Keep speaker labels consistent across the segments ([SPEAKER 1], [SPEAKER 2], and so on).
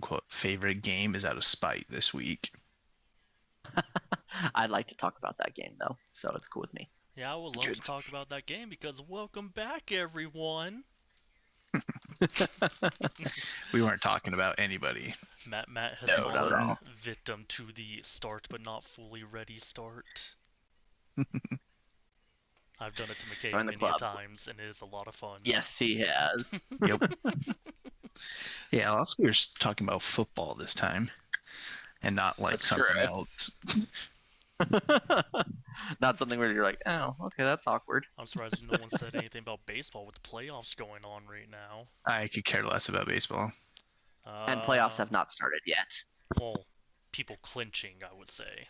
[SPEAKER 1] quote-unquote favorite game is out of spite this week.
[SPEAKER 2] I'd like to talk about that game, though, so it's cool with me.
[SPEAKER 3] Yeah, I would love to talk about that game because welcome back, everyone.
[SPEAKER 1] We weren't talking about anybody.
[SPEAKER 3] Matt has
[SPEAKER 2] No, not at
[SPEAKER 3] fallen
[SPEAKER 2] all.
[SPEAKER 3] victim to the start but not fully ready start. I've done it to McCabe
[SPEAKER 2] Join the
[SPEAKER 3] many
[SPEAKER 2] club.
[SPEAKER 3] times, and it is a lot of fun.
[SPEAKER 2] Yes, he has.
[SPEAKER 1] Yep. Yeah, also we were talking about football this time, and not like
[SPEAKER 2] That's
[SPEAKER 1] something
[SPEAKER 2] correct.
[SPEAKER 1] else.
[SPEAKER 2] Not something where you're like, oh, okay, that's awkward.
[SPEAKER 3] I'm surprised no one said anything about baseball with the playoffs going on right now.
[SPEAKER 1] I could care less about baseball.
[SPEAKER 2] And playoffs have not started yet.
[SPEAKER 3] Well, people clinching, I would say.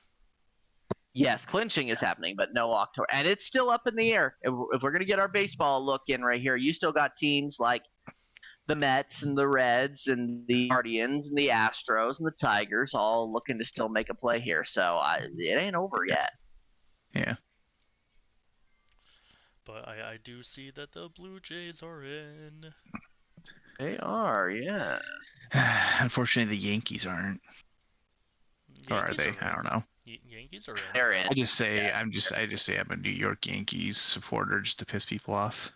[SPEAKER 2] Yes, clinching is happening, but no October. And it's still up in the air. If we're going to get our baseball look in right here, you still got teams like the Mets and the Reds and the Guardians and the Astros and the Tigers all looking to still make a play here. So it ain't over yet.
[SPEAKER 1] Yeah.
[SPEAKER 3] But I do see that the Blue Jays are in.
[SPEAKER 2] They are, yeah.
[SPEAKER 1] Unfortunately, the Yankees aren't. Or are they? I don't know.
[SPEAKER 3] Yankees are in.
[SPEAKER 2] They're in.
[SPEAKER 1] I just say I just say I'm a New York Yankees supporter just to piss people off.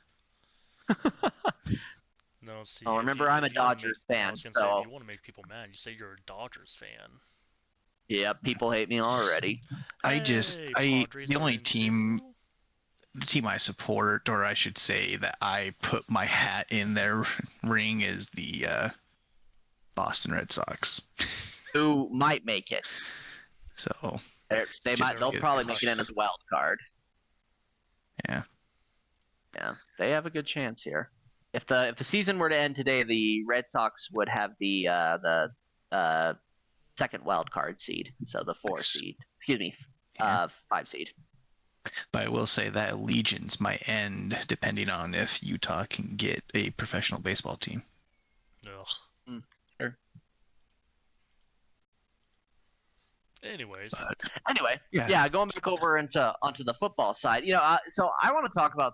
[SPEAKER 3] No, see.
[SPEAKER 2] Oh, remember, I'm a Dodgers fan,
[SPEAKER 3] I was gonna say,
[SPEAKER 2] so
[SPEAKER 3] if you want to make people mad, you say you're a Dodgers fan.
[SPEAKER 2] yeah, people hate me already.
[SPEAKER 1] The only team I support, or I should say that I put my hat in their ring, is the Boston Red Sox.
[SPEAKER 2] Who might make it?
[SPEAKER 1] So
[SPEAKER 2] They'll probably make it in as a wild card.
[SPEAKER 1] Yeah.
[SPEAKER 2] Yeah, they have a good chance here. If the season were to end today, the Red Sox would have the second wild card seed, so the 4 seed. Excuse me, 5 seed.
[SPEAKER 1] But I will say that allegiance might end depending on if Utah can get a professional baseball team.
[SPEAKER 3] Ugh.
[SPEAKER 2] Sure.
[SPEAKER 3] Anyways.
[SPEAKER 2] Anyway, yeah, going back over onto the football side, so I want to talk about.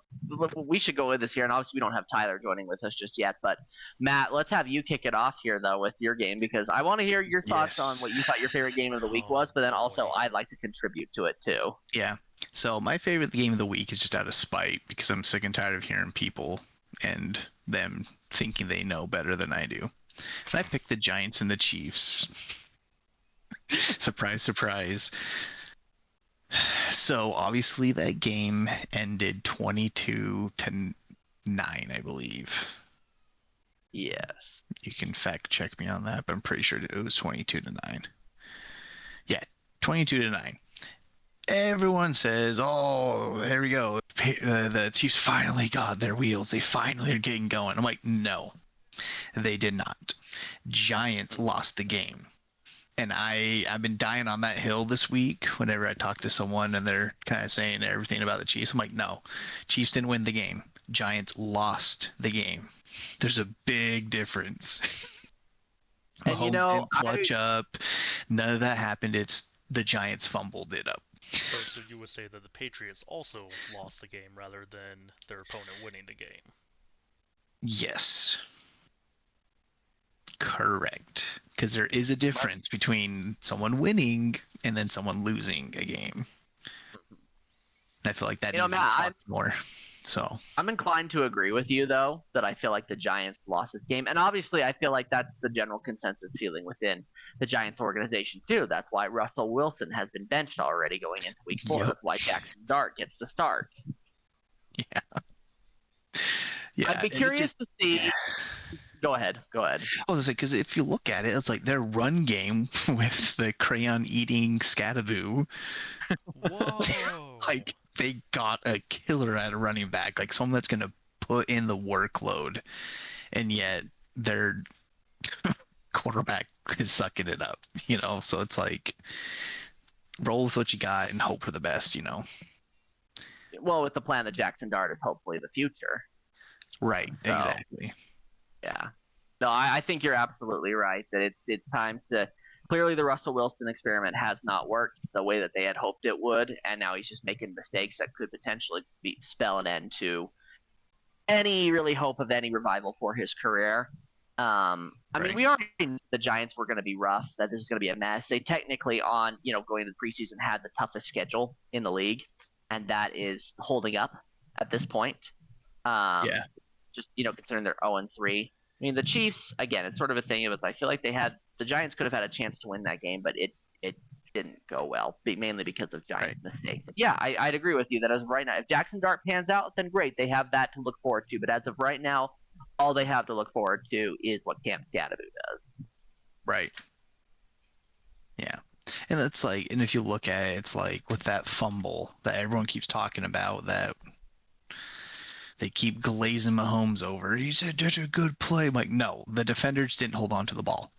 [SPEAKER 2] We should go with this here, and obviously we don't have Tyler joining with us just yet. But Matt, let's have you kick it off here though with your game, because I want to hear your thoughts on what you thought your favorite game of the week was, but then also I'd like to contribute to it too.
[SPEAKER 1] Yeah. So my favorite game of the week is just out of spite because I'm sick and tired of hearing people and them thinking they know better than I do. So I picked the Giants and the Chiefs. Surprise, surprise. So obviously that game ended 22-9, I believe.
[SPEAKER 2] Yes.
[SPEAKER 1] You can fact check me on that, but I'm pretty sure it was 22-9. Yeah, 22-9. Everyone says, "Oh, there we go. The Chiefs finally got their wheels. They finally are getting going." I'm like, no, they did not. Giants lost the game. And I've been dying on that hill this week whenever I talk to someone and they're kind of saying everything about the Chiefs. I'm like, no, Chiefs didn't win the game. Giants lost the game. There's a big difference.
[SPEAKER 2] And
[SPEAKER 1] Mahomes didn't clutch up. None of that happened. It's the Giants fumbled it up.
[SPEAKER 3] So you would say that the Patriots also lost the game rather than their opponent winning the game?
[SPEAKER 1] Yes. Correct. Because there is a difference between someone winning and then someone losing a game. I feel like that needs to be talked more. So
[SPEAKER 2] I'm inclined to agree with you, though, that I feel like the Giants lost this game. And obviously, I feel like that's the general consensus feeling within the Giants organization, too. That's why Russell Wilson has been benched already going into week 4. Yep. That's why Jackson Dart gets to start.
[SPEAKER 1] Yeah.
[SPEAKER 2] I'd be curious to see... Yeah. Go ahead. I was
[SPEAKER 1] going to say, because if you look at it, it's like their run game with the crayon-eating Scatavoo.
[SPEAKER 3] Whoa.
[SPEAKER 1] Like, they got a killer at a running back, like someone that's going to put in the workload, and yet their quarterback is sucking it up, So it's like, roll with what you got and hope for the best,
[SPEAKER 2] Well, with the plan that Jackson Dart is hopefully the future.
[SPEAKER 1] Right, so, exactly.
[SPEAKER 2] Yeah. No, I think you're absolutely right that it's time to. Clearly, the Russell Wilson experiment has not worked the way that they had hoped it would, and now he's just making mistakes that could potentially spell an end to any really hope of any revival for his career. I mean, we already knew the Giants were going to be rough, that this was going to be a mess. They technically going into the preseason had the toughest schedule in the league, and that is holding up at this point.
[SPEAKER 1] Yeah.
[SPEAKER 2] Just, considering they're 0-3. I mean, the Chiefs, again, it's sort of a thing. It was, I feel like the Giants could have had a chance to win that game, but it didn't go well, mainly because of Giants' mistakes. Yeah, I'd agree with you that as of right now, if Jackson Dart pans out, then great. They have that to look forward to. But as of right now, all they have to look forward to is what Cam Skattebo does.
[SPEAKER 1] Right. Yeah. And it's like, and if you look at it, it's like with that fumble that everyone keeps talking about, that they keep glazing Mahomes over. He said, "That's a good play." I'm like, no, the defenders didn't hold on to the ball.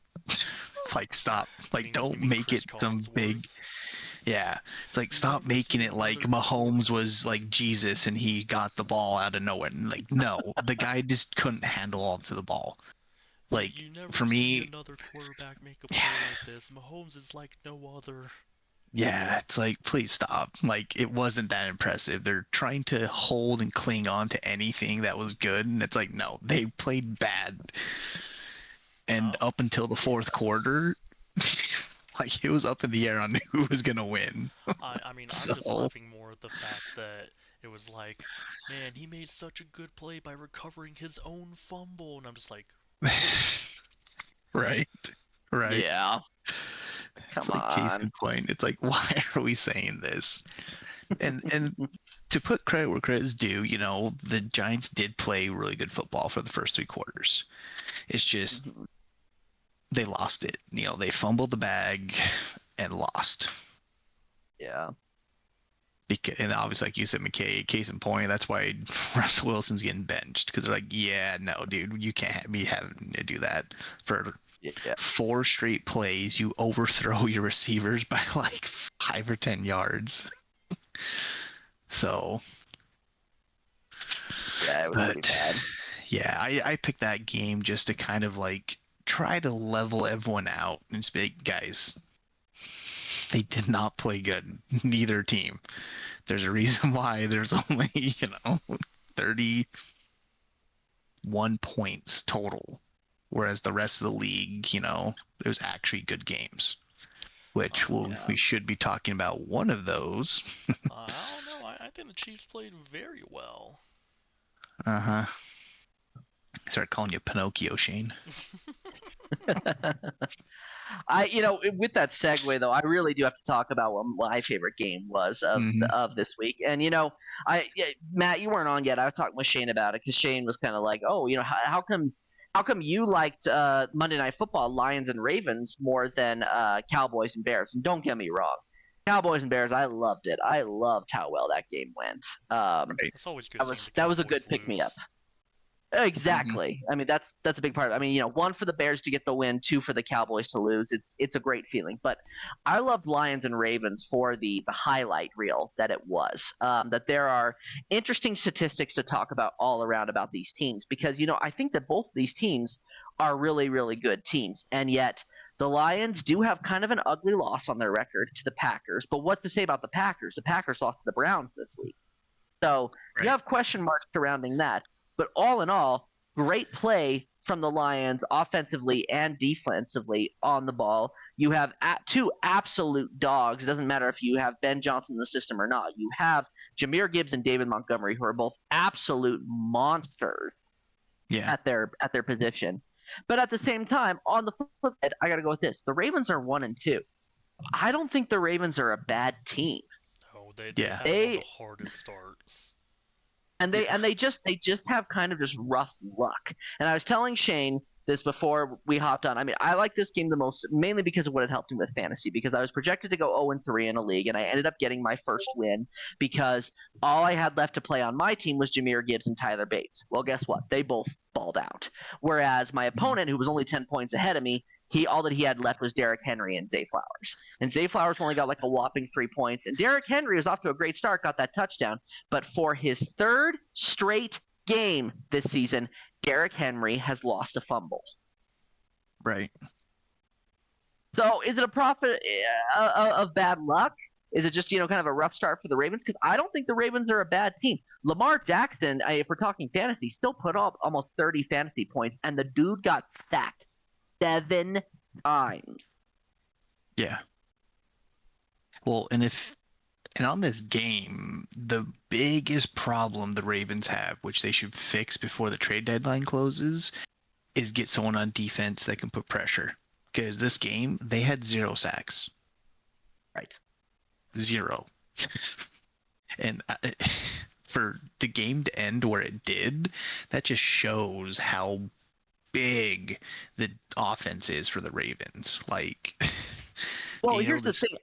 [SPEAKER 1] Like, stop. Like, don't make it some big. Yeah, it's like, stop making it like Mahomes was like Jesus and he got the ball out of nowhere. And like, no, the guy just couldn't handle all to the ball. Like,
[SPEAKER 3] you never
[SPEAKER 1] for
[SPEAKER 3] see
[SPEAKER 1] me,
[SPEAKER 3] another quarterback make a play like this. Mahomes is like no other.
[SPEAKER 1] Yeah, it's like, please stop. Like, it wasn't that impressive. They're trying to hold and cling on to anything that was good, and it's like, no, they played bad. And up until the fourth quarter, like, it was up in the air on who was gonna win.
[SPEAKER 3] I mean, I'm just laughing more at the fact that it was like, man, he made such a good play by recovering his own fumble, and I'm just like,
[SPEAKER 1] right.
[SPEAKER 2] Yeah.
[SPEAKER 1] It's like, case in point. It's like, why are we saying this? And to put credit where credit's due, the Giants did play really good football for the first 3 quarters. It's just they lost it. They fumbled the bag and lost.
[SPEAKER 2] Yeah.
[SPEAKER 1] And obviously, like you said, McKay, case in point, that's why Russell Wilson's getting benched, because they're like, yeah, no, dude, you can't be having to do that for 4 straight plays. You overthrow your receivers by like 5 or 10 yards. So,
[SPEAKER 2] yeah, it was pretty bad.
[SPEAKER 1] Yeah, I picked that game just to kind of like try to level everyone out and just be like, guys, they did not play good. Neither team. There's a reason why there's only, 31 points total. Whereas the rest of the league, there's actually good games. Which we should be talking about one of those.
[SPEAKER 3] I don't know. I think the Chiefs played very well.
[SPEAKER 1] Uh-huh. I started calling you Pinocchio, Shane.
[SPEAKER 2] With that segue though, I really do have to talk about what my favorite game was of this week. And Matt, you weren't on yet. I was talking with Shane about it because Shane was kind of like, "Oh, how come you liked Monday Night Football, Lions and Ravens, more than Cowboys and Bears?" And don't get me wrong, Cowboys and Bears, I loved it. I loved how well that game went.
[SPEAKER 3] It's always good.
[SPEAKER 2] That was a good pick me up. Exactly. I mean, that's a big part of it. I mean, 1 for the Bears to get the win, 2 for the Cowboys to lose. It's a great feeling. But I loved Lions and Ravens for the highlight reel that it was. That there are interesting statistics to talk about all around about these teams because, I think that both of these teams are really, really good teams. And yet the Lions do have kind of an ugly loss on their record to the Packers. But what to say about the Packers? The Packers lost to the Browns this week. So you have question marks surrounding that. But all in all, great play from the Lions offensively and defensively on the ball. You have 2 absolute dogs. It doesn't matter if you have Ben Johnson in the system or not. You have Jahmyr Gibbs and David Montgomery, who are both absolute monsters at their position. But at the same time, on the flip side, I got to go with this. The Ravens are 1-2. I don't think the Ravens are a bad team.
[SPEAKER 3] Oh, they have one of the hardest starts.
[SPEAKER 2] And they just have kind of just rough luck. And I was telling Shane this before we hopped on. I mean, I like this game the most mainly because of what it helped me with fantasy, because I was projected to go 0-3 in a league, and I ended up getting my first win because all I had left to play on my team was Jahmyr Gibbs and Tyler Bates. Well, guess what? They both balled out. Whereas my opponent, who was only 10 points ahead of me, all that he had left was Derrick Henry and Zay Flowers. And Zay Flowers only got like a whopping 3 points. And Derrick Henry was off to a great start, got that touchdown. But for his 3rd straight game this season, Derrick Henry has lost a fumble.
[SPEAKER 1] Right.
[SPEAKER 2] So is it a profit of bad luck? Is it just, kind of a rough start for the Ravens? Because I don't think the Ravens are a bad team. Lamar Jackson, if we're talking fantasy, still put up almost 30 fantasy points, and the dude got sacked 7 times.
[SPEAKER 1] Yeah. Well, and on this game, the biggest problem the Ravens have, which they should fix before the trade deadline closes, is get someone on defense that can put pressure. Because this game, they had 0 sacks.
[SPEAKER 2] Right.
[SPEAKER 1] 0. And for the game to end where it did, that just shows how big the offense is for the Ravens. Like,
[SPEAKER 2] well, here's the thing.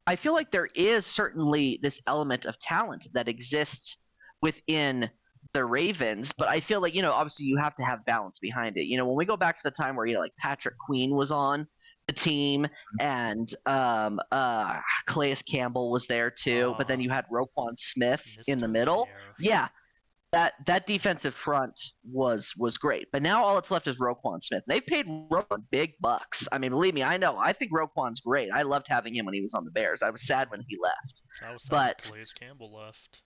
[SPEAKER 2] I feel like there is certainly this element of talent that exists within the Ravens, but I feel like, obviously you have to have balance behind it. When we go back to the time where, like Patrick Queen was on the team and Calais Campbell was there too, but then you had Roquan Smith in the middle. Yeah. That defensive front was great, but now all that's left is Roquan Smith. They paid Roquan big bucks. I mean, believe me, I know. I think Roquan's great. I loved having him when he was on the Bears. I was sad when he left.
[SPEAKER 3] I was sad when Calais Campbell left.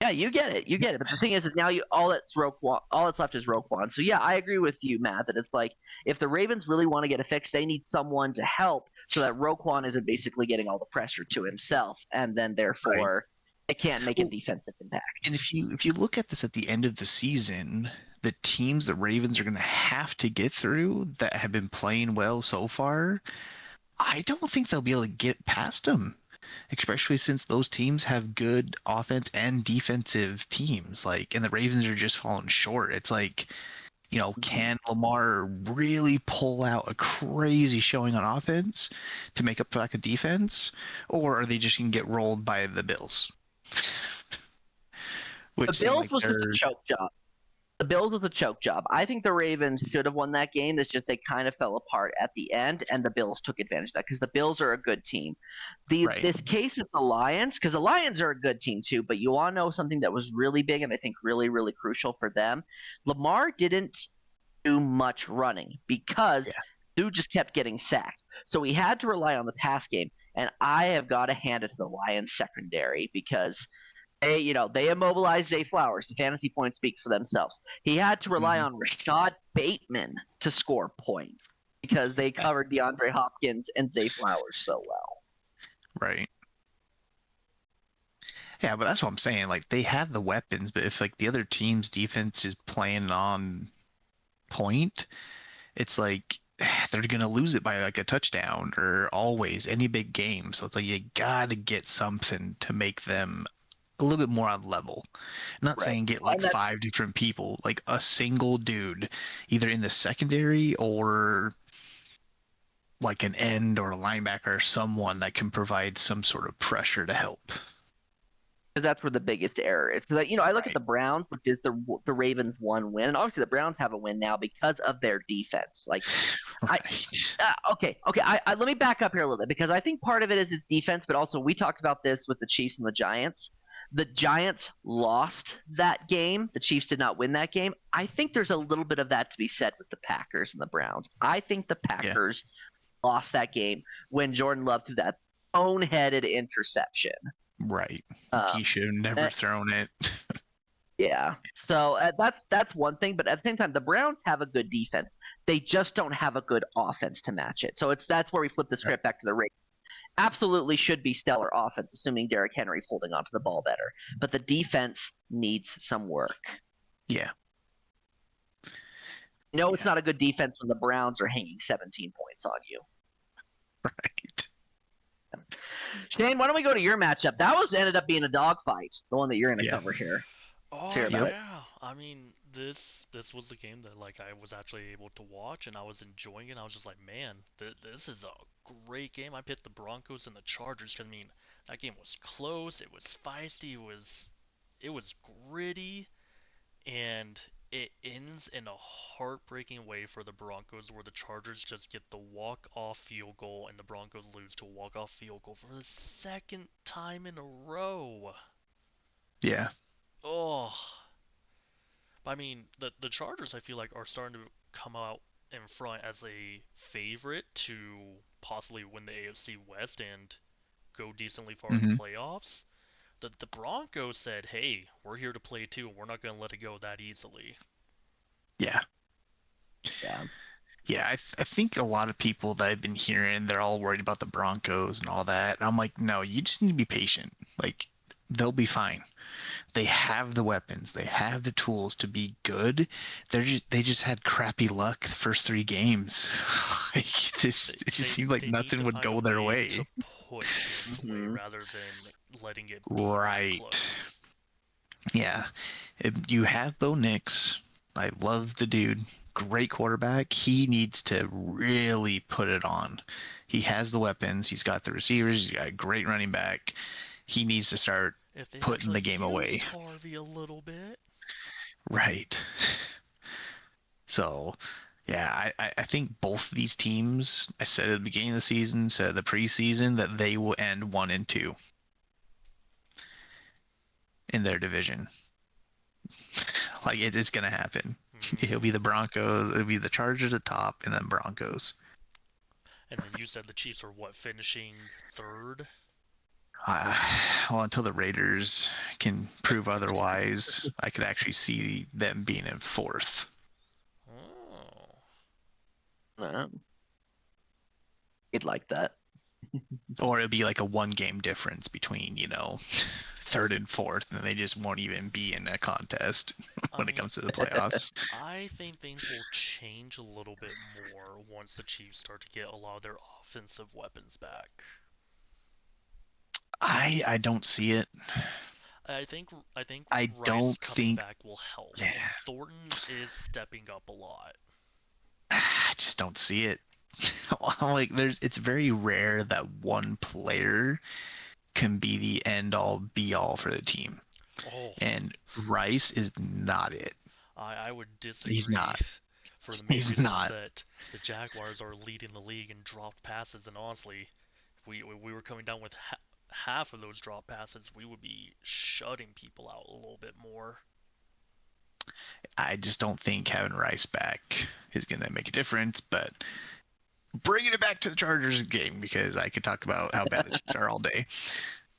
[SPEAKER 2] Yeah, you get it. But the thing is now all that's left is Roquan. So yeah, I agree with you, Matt, that it's like if the Ravens really want to get a fix, they need someone to help so that Roquan isn't basically getting all the pressure to himself, and then therefore it can't make a defensive impact.
[SPEAKER 1] And if you look at this at the end of the season, the teams the Ravens are going to have to get through that have been playing well so far, I don't think they'll be able to get past them, especially since those teams have good offense and defensive teams. Like, and the Ravens are just falling short. It's like, can Lamar really pull out a crazy showing on offense to make up for lack of defense, or are they just going to get rolled by the Bills?
[SPEAKER 2] The Bills was just a choke job. The Bills was a choke job. I think the Ravens should have won that game. It's just they kind of fell apart at the end, and the Bills took advantage of that because the Bills are a good team. This case with the Lions, because the Lions are a good team too, but you want to know something that was really big and I think really, really crucial for them? Lamar didn't do much running because dude just kept getting sacked. So he had to rely on the pass game, and I have got to hand it to the Lions secondary because they immobilized Zay Flowers. The fantasy points speak for themselves. He had to rely on Rashad Bateman to score points because they covered DeAndre Hopkins and Zay Flowers so well.
[SPEAKER 1] Right. Yeah, but that's what I'm saying. Like, they have the weapons, but if, like, the other team's defense is playing on point, it's like they're going to lose it by, like, a touchdown or always any big game. So it's like you got to get something to make them a little bit more on level. I'm not saying get like 5 different people, like a single dude, either in the secondary or like an end or a linebacker or someone that can provide some sort of pressure to help.
[SPEAKER 2] Because that's where the biggest error is. Because I look at the Browns, which is the Ravens' one win, and obviously the Browns have a win now because of their defense. Like, okay. Let me back up here a little bit because I think part of it is its defense, but also we talked about this with the Chiefs and the Giants. The Giants lost that game. The Chiefs did not win that game. I think there's a little bit of that to be said with the Packers and the Browns. I think the Packers lost that game when Jordan Love threw that boneheaded interception.
[SPEAKER 1] Right. He should have never thrown it.
[SPEAKER 2] Yeah. So that's one thing. But at the same time, the Browns have a good defense. They just don't have a good offense to match it. So that's where we flip the script back to the Ravens. Absolutely should be stellar offense, assuming Derrick Henry's holding onto the ball better. But the defense needs some work.
[SPEAKER 1] Yeah.
[SPEAKER 2] It's not a good defense when the Browns are hanging 17 points on you.
[SPEAKER 1] Right.
[SPEAKER 2] Shane, why don't we go to your matchup? That ended up being a dogfight, the one that you're going to cover here.
[SPEAKER 3] Oh, yeah. I mean, this was the game that like I was actually able to watch and I was enjoying it. I was just like, man, this is a great game. I picked the Broncos and the Chargers. I mean, that game was close. It was feisty. It was gritty, and it ends in a heartbreaking way for the Broncos, where the Chargers just get the walk-off field goal and the Broncos lose to a walk-off field goal for the second time in a row.
[SPEAKER 1] Yeah.
[SPEAKER 3] Oh. I mean, the Chargers, I feel like, are starting to come out in front as a favorite to possibly win the AFC West, and go decently far in the playoffs. The Broncos said, "Hey, we're here to play too, and we're not going to let it go that easily."
[SPEAKER 1] Yeah. I think a lot of people that I've been hearing, they're all worried about the Broncos and all that. And I'm like, no, you just need to be patient. Like, they'll be fine. They have the weapons. They have the tools to be good. They just had crappy luck the first 3 games. It just seemed like nothing would go their way.
[SPEAKER 3] To push games away rather than letting it be
[SPEAKER 1] right.
[SPEAKER 3] close.
[SPEAKER 1] Yeah. You have Bo Nix. I love the dude. Great quarterback. He needs to really put it on. He has the weapons. He's got the receivers. He's got a great running back. He needs to start putting the game away.
[SPEAKER 3] Harvey a little bit.
[SPEAKER 1] Right. So, yeah, I think both these teams, I said at the beginning of the season, said at the preseason, that they will end 1-2 in their division. Like, it's going to happen. It'll be the Broncos, it'll be the Chargers at top, and then Broncos.
[SPEAKER 3] And then you said the Chiefs are finishing 3rd?
[SPEAKER 1] Well, until the Raiders can prove otherwise, I could actually see them being in 4th.
[SPEAKER 2] Oh. You'd like that.
[SPEAKER 1] Or it'd be like a 1-game difference between, 3rd and 4th, and they just won't even be in a contest when it comes to the playoffs.
[SPEAKER 3] I think things will change a little bit more once the Chiefs start to get a lot of their offensive weapons back.
[SPEAKER 1] I don't see it.
[SPEAKER 3] I think
[SPEAKER 1] I
[SPEAKER 3] Rice coming back will help.
[SPEAKER 1] Yeah.
[SPEAKER 3] Thornton is stepping up a lot.
[SPEAKER 1] I just don't see it. Like, it's very rare that one player can be the end-all, be-all for the team.
[SPEAKER 3] Oh.
[SPEAKER 1] And Rice is not it.
[SPEAKER 3] I would disagree.
[SPEAKER 1] He's not.
[SPEAKER 3] For the main reason that the Jaguars are leading the league in dropped passes, and honestly, if we were coming down with half of those drop passes, we would be shutting people out a little bit more.
[SPEAKER 1] I just don't think having Rice back is going to make a difference, but bringing it back to the Chargers game, because I could talk about how bad the Chiefs are all day,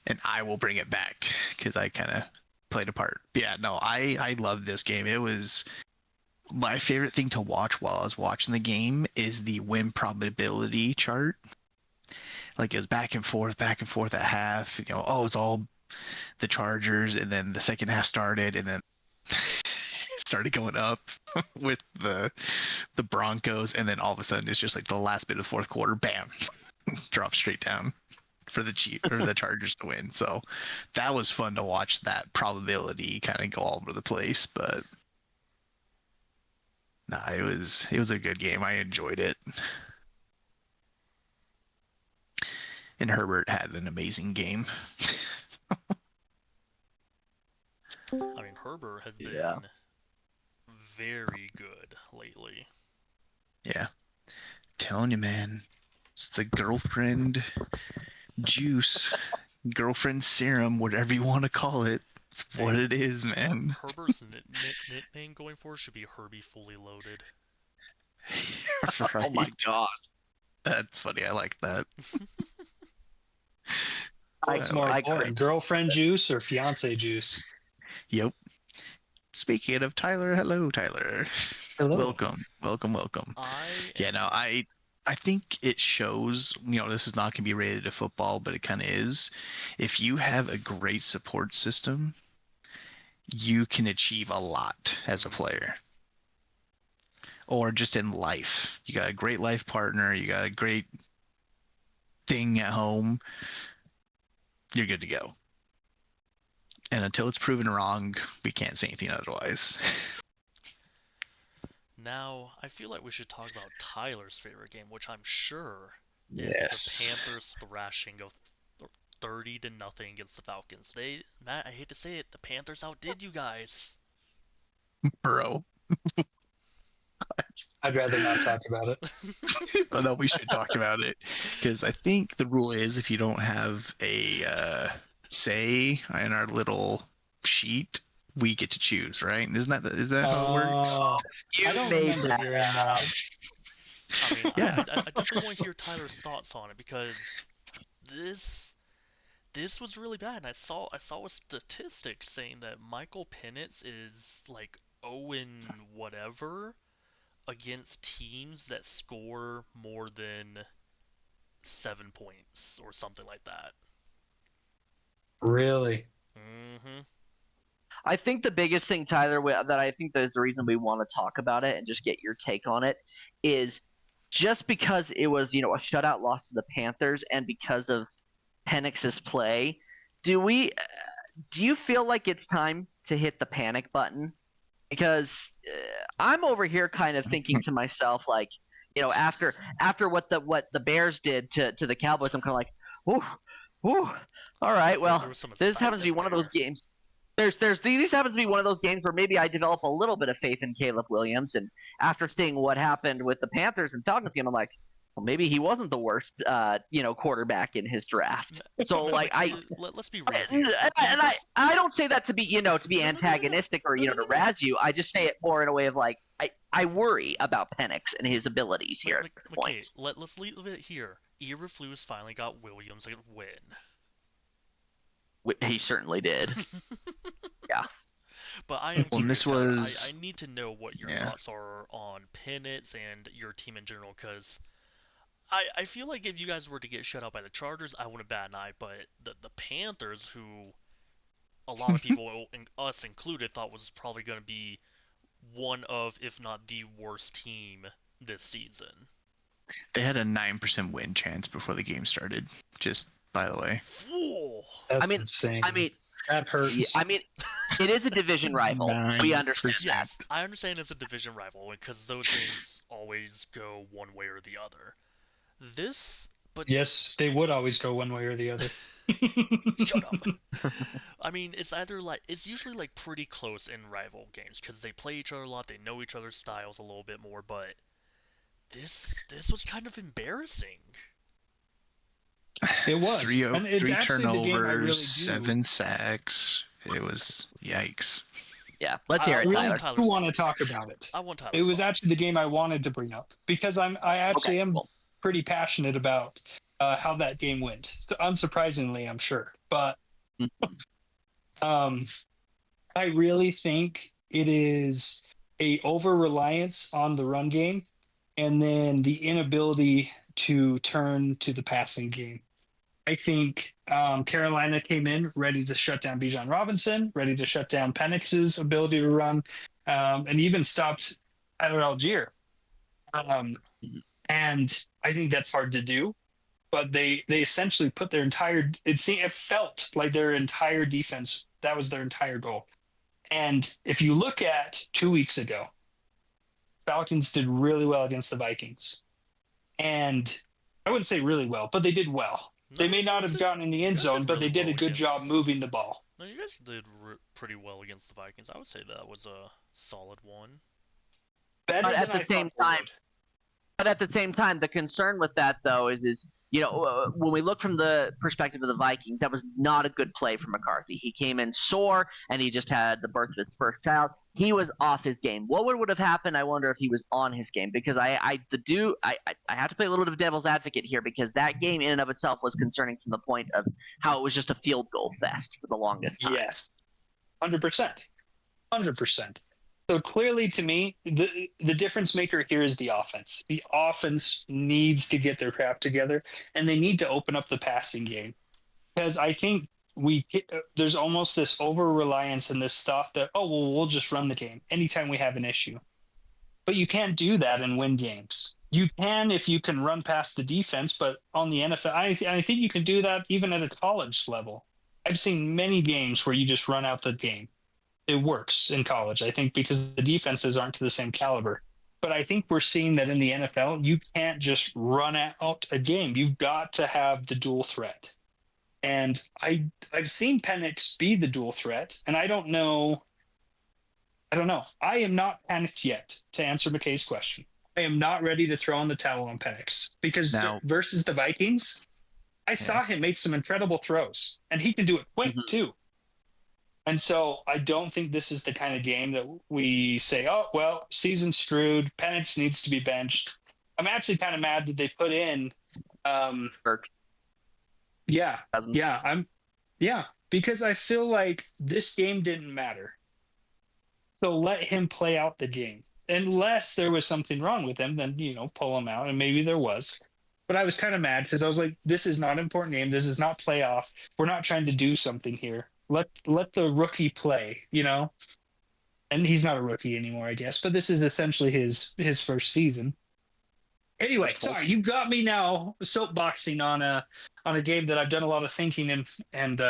[SPEAKER 1] and I will bring it back because I kind of played a part. But yeah, no, I love this game. It was my favorite thing to watch while I was watching the game is the win probability chart. Like, it was back and forth at half. It's all the Chargers, and then the second half started, and then it started going up with the Broncos, and then all of a sudden it's just like the last bit of the fourth quarter, bam, drops straight down for the Chargers to win. So that was fun to watch that probability kind of go all over the place. But nah, it was a good game. I enjoyed it. And Herbert had an amazing game.
[SPEAKER 3] I mean, Herbert has been very good lately.
[SPEAKER 1] Yeah. Telling you, man. It's the girlfriend juice, girlfriend serum, whatever you want to call it. It's what it is, man.
[SPEAKER 3] Herbert's nickname going forward should be Herbie Fully Loaded.
[SPEAKER 1] Right.
[SPEAKER 2] Oh my god.
[SPEAKER 1] That's funny. I like that.
[SPEAKER 4] What's more important, girlfriend juice or fiance juice?
[SPEAKER 1] Yep. Speaking of Tyler, hello, Tyler.
[SPEAKER 4] Hello.
[SPEAKER 1] Welcome. I think it shows, this is not going to be related to football, but it kind of is. If you have a great support system, you can achieve a lot as a player. Or just in life. You got a great life partner, you got a great thing at home, you're good to go. And until it's proven wrong, we can't say anything otherwise.
[SPEAKER 3] Now, I feel like we should talk about Tyler's favorite game, which I'm sure is
[SPEAKER 1] Yes.
[SPEAKER 3] the Panthers thrashing of 30-0 against the Falcons. Matt, I hate to say it, the Panthers outdid you guys.
[SPEAKER 1] Bro.
[SPEAKER 4] I'd rather not talk about it.
[SPEAKER 1] But no, we should talk about it. Because I think the rule is if you don't have a say in our little sheet, we get to choose, right? Is that how it works?
[SPEAKER 2] You
[SPEAKER 4] I don't
[SPEAKER 2] made
[SPEAKER 4] remember
[SPEAKER 2] that.
[SPEAKER 4] hearing that.
[SPEAKER 3] I mean,
[SPEAKER 1] Yeah.
[SPEAKER 3] I definitely want to hear Tyler's thoughts on it, because this this was really bad. And I saw a statistic saying that Michael Penix is like 0 whatever against teams that score more than 7 points or something like that.
[SPEAKER 4] Really?
[SPEAKER 3] Mm-hmm.
[SPEAKER 2] I think the biggest thing, Tyler, that I think is the reason we want to talk about it and just get your take on it is just because it was, a shutout loss to the Panthers and because of Penix's play, do you feel like it's time to hit the panic button? Because I'm over here kind of thinking to myself, like, after what the Bears did to the Cowboys, I'm kind of like, whoo, all right, well, this happens to be one of those games. These happens to be one of those games where maybe I develop a little bit of faith in Caleb Williams, and after seeing what happened with the Panthers and Falcons game, I'm like, well, maybe he wasn't the worst, quarterback in his draft. So like
[SPEAKER 3] let's be real.
[SPEAKER 2] And I don't say that to be antagonistic or to razz you. I just say it more in a way of like I worry about Penix and his abilities here.
[SPEAKER 3] Okay, let's leave it here. Eberflus finally got Williams a win.
[SPEAKER 2] He certainly did. Yeah.
[SPEAKER 3] But I am curious. I need to know what your thoughts are on Penix and your team in general, because I feel like if you guys were to get shut out by the Chargers, I wouldn't bat an eye. But the Panthers, who a lot of people, us included, thought was probably going to be one of, if not the worst team this season.
[SPEAKER 1] They had a 9% win chance before the game started. Just by the way.
[SPEAKER 3] Whoa.
[SPEAKER 4] That's insane. That hurts.
[SPEAKER 2] It is a division rival. We understand that.
[SPEAKER 3] I understand it's a division rival because those things always go one way or the other.
[SPEAKER 4] Yes, they would always go one way or the other.
[SPEAKER 3] Shut up. It's usually like pretty close in rival games because they play each other a lot. They know each other's styles a little bit more, but this was kind of embarrassing.
[SPEAKER 4] It was.
[SPEAKER 1] Three turnovers, 7 sacks. It was yikes.
[SPEAKER 2] Yeah, let's hear it, Tyler.
[SPEAKER 4] I want to talk about it.
[SPEAKER 3] I want Tyler.
[SPEAKER 4] It was actually the game I wanted to bring up because I am pretty passionate about how that game went. Unsurprisingly, I'm sure, but I really think it is a over-reliance on the run game, and then the inability to turn to the passing game. I think Carolina came in ready to shut down Bijan Robinson, ready to shut down Penix's ability to run, and even stopped Tyler Algier. And I think that's hard to do. But they essentially put their entire – it felt like their entire defense, that was their entire goal. And if you look at 2 weeks ago, Falcons did really well against the Vikings. And I wouldn't say really well, but they did well. They may not have gotten in the end zone, but they did a good job moving the ball.
[SPEAKER 3] No, you guys did pretty well against the Vikings. I would say that was a solid one.
[SPEAKER 2] But at the same time, the concern with that, though, is when we look from the perspective of the Vikings, that was not a good play for McCarthy. He came in sore, and he just had the birth of his first child. He was off his game. What would have happened? I wonder if he was on his game, because I have to play a little bit of devil's advocate here, because that game in and of itself was concerning from the point of how it was just a field goal fest for the longest time.
[SPEAKER 4] Yes, 100%. So clearly, to me, the difference maker here is the offense. The offense needs to get their crap together, and they need to open up the passing game, because I think there's almost this over-reliance in this thought that, we'll just run the game anytime we have an issue. But you can't do that and win games. You can if you can run past the defense, but on the NFL, I think you can do that even at a college level. I've seen many games where you just run out the game. It works in college, I think, because the defenses aren't to the same caliber. But I think we're seeing that in the NFL, you can't just run out a game. You've got to have the dual threat. And I've seen Penix be the dual threat, and I don't know. I am not panicked yet, to answer McKay's question. I am not ready to throw in the towel on Penix, because versus the Vikings, I saw him make some incredible throws, and he can do it quick too. And so I don't think this is the kind of game that we say, season's screwed, Penix needs to be benched. I'm actually kind of mad that they put in
[SPEAKER 2] Burke.
[SPEAKER 4] Yeah, Yeah, because I feel like this game didn't matter. So let him play out the game. Unless there was something wrong with him, then, pull him out. And maybe there was. But I was kind of mad because I was like, this is not an important game. This is not playoff. We're not trying to do something here. Let the rookie play, And he's not a rookie anymore, I guess. But this is essentially his first season. Anyway, sorry, you got me now soapboxing on a game that I've done a lot of thinking and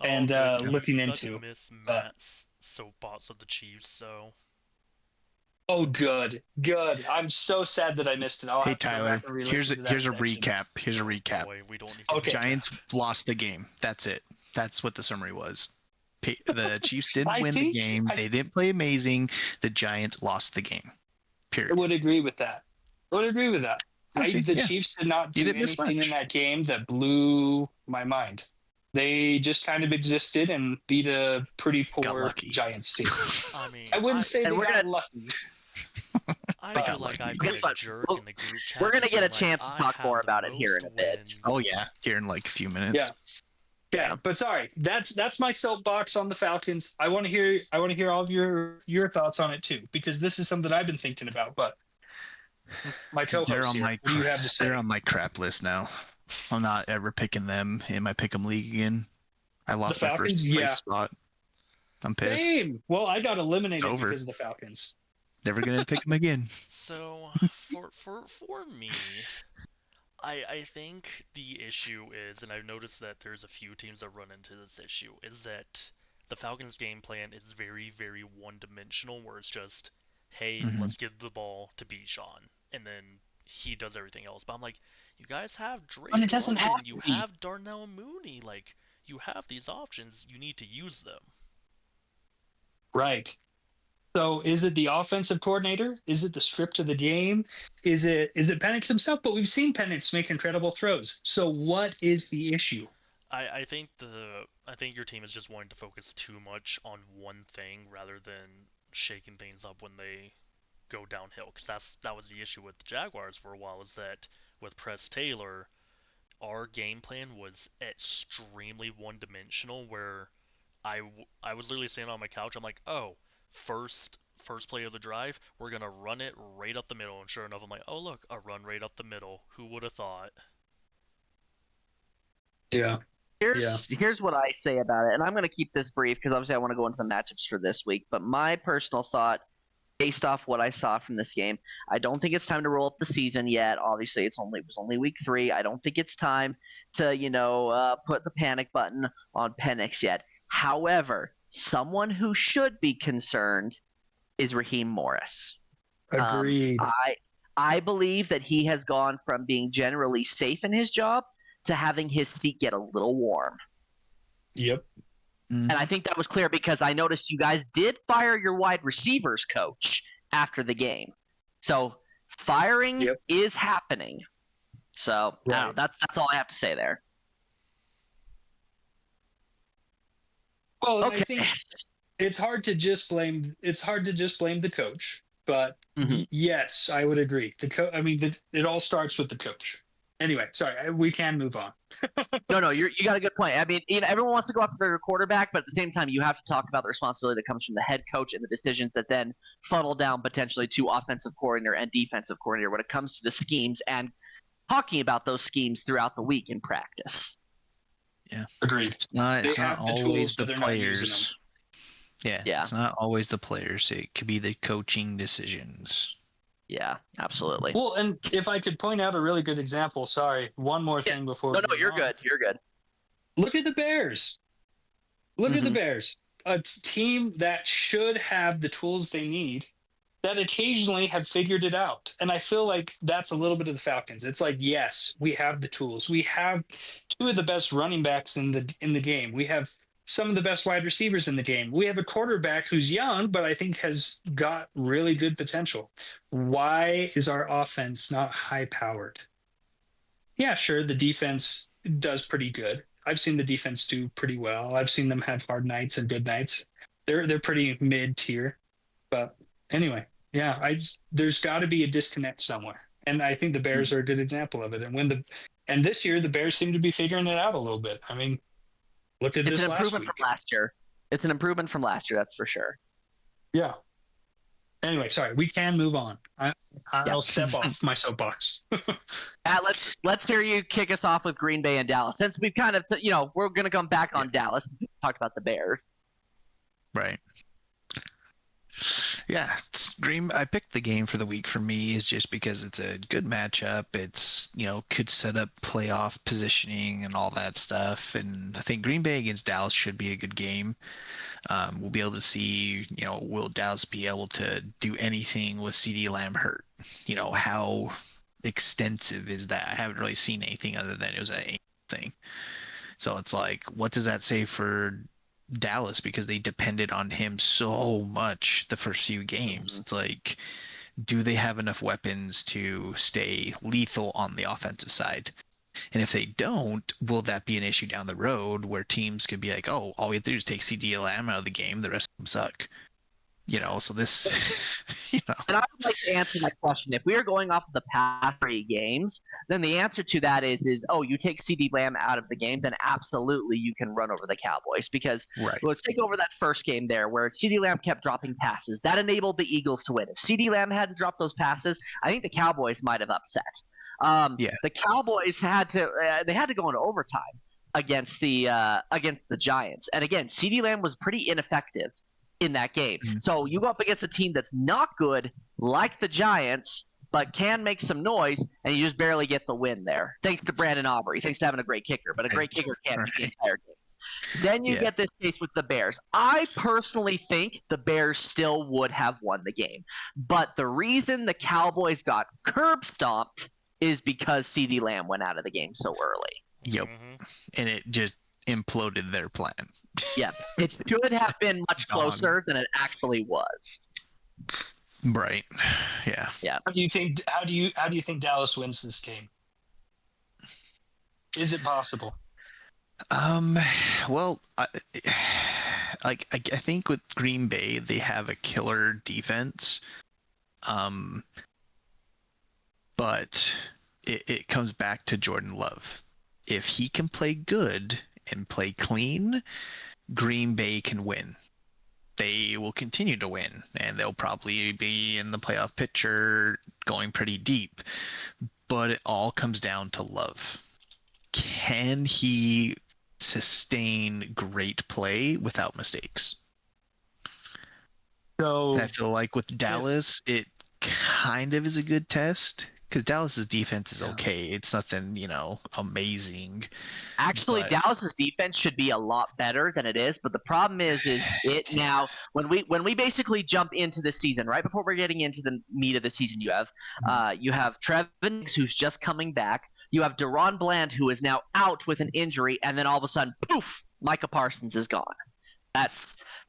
[SPEAKER 4] looking into.
[SPEAKER 3] You miss Matt's soapbox of the Chiefs, so.
[SPEAKER 4] Oh, good. I'm so sad that I missed it.
[SPEAKER 1] Hey Tyler, here's a recap. Here's a recap.
[SPEAKER 3] Boy, we don't need to
[SPEAKER 1] Giants lost the game. That's it. That's what the summary was. The Chiefs didn't win the game. They didn't play amazing. The Giants lost the game. Period.
[SPEAKER 4] I would agree with that. The Chiefs did not do anything in that game that blew my mind. They just kind of existed and beat a pretty poor Giants team.
[SPEAKER 3] I mean,
[SPEAKER 4] I wouldn't say they got lucky.
[SPEAKER 3] I feel like I've been a jerk in the group chat.
[SPEAKER 2] We're gonna get a chance to talk more about it here in a bit.
[SPEAKER 1] Oh yeah, here in like a few minutes.
[SPEAKER 4] Yeah. But sorry, that's my soapbox on the Falcons. I want to hear all of your thoughts on it too, because this is something I've been thinking about. But my co-host
[SPEAKER 1] they're on
[SPEAKER 4] here,
[SPEAKER 1] my
[SPEAKER 4] what do you have to say?
[SPEAKER 1] They're on my crap list now. I'm not ever picking them in my pick'em league again. I lost my first place spot. I'm pissed.
[SPEAKER 4] Same. Well, I got eliminated because of the Falcons.
[SPEAKER 1] Never gonna pick them again.
[SPEAKER 3] So for me, I think the issue is, and I've noticed that there's a few teams that run into this issue, is that the Falcons game plan is very, very one-dimensional, where it's just, hey, let's give the ball to Bijan, and then he does everything else. But I'm like, you guys have Drake,
[SPEAKER 4] and it doesn't have
[SPEAKER 3] you have Darnell Mooney, like, you have these options, you need to use them.
[SPEAKER 4] Right. So is it the offensive coordinator? Is it the script of the game? Is it Penix himself? But we've seen Penix make incredible throws. So what is the issue?
[SPEAKER 3] I think your team is just wanting to focus too much on one thing rather than shaking things up when they go downhill. Because that was the issue with the Jaguars for a while, is that with Press Taylor, our game plan was extremely one-dimensional, where I was literally sitting on my couch. I'm like, oh, first play of the drive, we're gonna run it right up the middle, and sure enough, I'm like, oh look, a run right up the middle. Who would have thought?
[SPEAKER 4] Yeah.
[SPEAKER 2] Here's what I say about it, and I'm gonna keep this brief because obviously I want to go into the matchups for this week. But my personal thought, based off what I saw from this game, I don't think it's time to roll up the season yet. Obviously, it was only week 3. I don't think it's time to put the panic button on Penix yet. However, someone who should be concerned is Raheem Morris.
[SPEAKER 4] Agreed.
[SPEAKER 2] I believe that he has gone from being generally safe in his job to having his feet get a little warm.
[SPEAKER 4] Yep.
[SPEAKER 2] And I think that was clear because I noticed you guys did fire your wide receivers coach after the game. So firing is happening. So that's all I have to say there.
[SPEAKER 4] Well, okay. I think it's hard to just blame the coach, but yes, I would agree. It all starts with the coach. Anyway, sorry, we can move on.
[SPEAKER 2] No, you got a good point. I mean, everyone wants to go after their quarterback, but at the same time, you have to talk about the responsibility that comes from the head coach and the decisions that then funnel down potentially to offensive coordinator and defensive coordinator when it comes to the schemes and talking about those schemes throughout the week in practice.
[SPEAKER 1] Yeah,
[SPEAKER 4] agreed.
[SPEAKER 1] It's not always the players. Yeah, it's not always the players. It could be the coaching decisions.
[SPEAKER 2] Yeah, absolutely.
[SPEAKER 4] Well, and if I could point out a really good example, sorry, one more thing before.
[SPEAKER 2] No, you're good. You're good.
[SPEAKER 4] Look at the Bears. Look at the Bears. A team that should have the tools they need, that occasionally have figured it out. And I feel like that's a little bit of the Falcons. It's like, yes, we have the tools. We have 2 of the best running backs in the game. We have some of the best wide receivers in the game. We have a quarterback who's young, but I think has got really good potential. Why is our offense not high-powered? Yeah, sure, the defense does pretty good. I've seen the defense do pretty well. I've seen them have hard nights and good nights. They're pretty mid-tier. But anyway, there's got to be a disconnect somewhere. And I think the Bears are a good example of it. And this year the Bears seem to be figuring it out a little bit. I mean, look at
[SPEAKER 2] It's
[SPEAKER 4] this
[SPEAKER 2] an
[SPEAKER 4] last
[SPEAKER 2] improvement
[SPEAKER 4] week.
[SPEAKER 2] from last year. It's an improvement from last year, that's for sure.
[SPEAKER 4] Yeah. Anyway, sorry, we can move on. I'll step off my soapbox.
[SPEAKER 2] Matt, let's hear you kick us off with Green Bay and Dallas. Since we've kind of, we're going to come back on Dallas. Talk about the Bears.
[SPEAKER 1] Right. Yeah, I picked the game for the week for me is just because it's a good matchup. It's, could set up playoff positioning and all that stuff. And I think Green Bay against Dallas should be a good game. We'll be able to see, will Dallas be able to do anything with CeeDee Lamb hurt? How extensive is that? I haven't really seen anything other than it was an thing. So it's like, what does that say for Dallas, because they depended on him so much the first few games? It's like, do they have enough weapons to stay lethal on the offensive side? And if they don't, will that be an issue down the road where teams could be like, oh, all we have to do is take CeeDee Lamb out of the game, the rest of them suck? So this,
[SPEAKER 2] And I would like to answer that question. If we are going off of the past 3 games, then the answer to that is you take CeeDee Lamb out of the game, then absolutely you can run over the Cowboys. Because let's take over that first game there where CeeDee Lamb kept dropping passes. That enabled the Eagles to win. If CeeDee Lamb hadn't dropped those passes, I think the Cowboys might have upset. The Cowboys had to go into overtime against the Giants. And again, CeeDee Lamb was pretty ineffective in that game. So you go up against a team that's not good, like the Giants, but can make some noise, and you just barely get the win there. Thanks to Brandon Aubrey. Thanks to having a great kicker, but a great kicker can't make the entire game. Then you get this case with the Bears. I personally think the Bears still would have won the game. But the reason the Cowboys got curb stomped is because CeeDee Lamb went out of the game so early.
[SPEAKER 1] Yep. And it just imploded their plan.
[SPEAKER 2] Yeah, it should have been much closer than it actually was.
[SPEAKER 1] Right. Yeah.
[SPEAKER 4] How do you think Dallas wins this game? Is it possible?
[SPEAKER 1] Well, I think with Green Bay they have a killer defense. But it comes back to Jordan Love. If he can play good and play clean, Green Bay can win. They will continue to win, and they'll probably be in the playoff picture going pretty deep. But it all comes down to Love. Can he sustain great play without mistakes?
[SPEAKER 4] So
[SPEAKER 1] and I feel like with Dallas, it kind of is a good test. Because Dallas's defense is okay. It's nothing, amazing.
[SPEAKER 2] Actually, Dallas's defense should be a lot better than it is. But the problem is it now when we basically jump into the season, right before we're getting into the meat of the season, you have Trevin Diggs, who's just coming back. You have Deron Bland, who is now out with an injury, and then all of a sudden, poof, Micah Parsons is gone.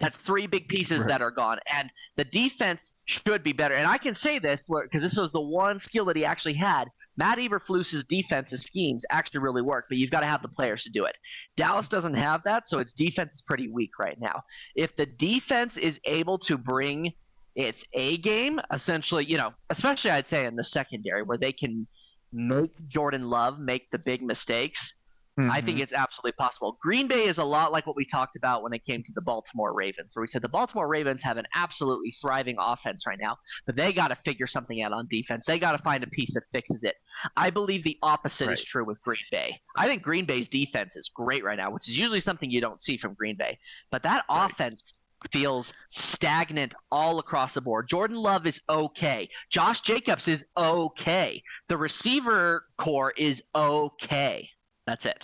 [SPEAKER 2] That's 3 big pieces that are gone, and the defense should be better. And I can say this because this was the one skill that he actually had. Matt Eberflus's defensive schemes actually really work, but you've got to have the players to do it. Dallas doesn't have that, so its defense is pretty weak right now. If the defense is able to bring its A game, essentially, especially I'd say in the secondary where they can make Jordan Love make the big mistakes, I think it's absolutely possible. Green Bay is a lot like what we talked about when it came to the Baltimore Ravens, where we said the Baltimore Ravens have an absolutely thriving offense right now, but they got to figure something out on defense. They got to find a piece that fixes it. I believe the opposite is true with Green Bay. I think Green Bay's defense is great right now, which is usually something you don't see from Green Bay. But that offense feels stagnant all across the board. Jordan Love is okay. Josh Jacobs is okay. The receiver core is okay. That's it.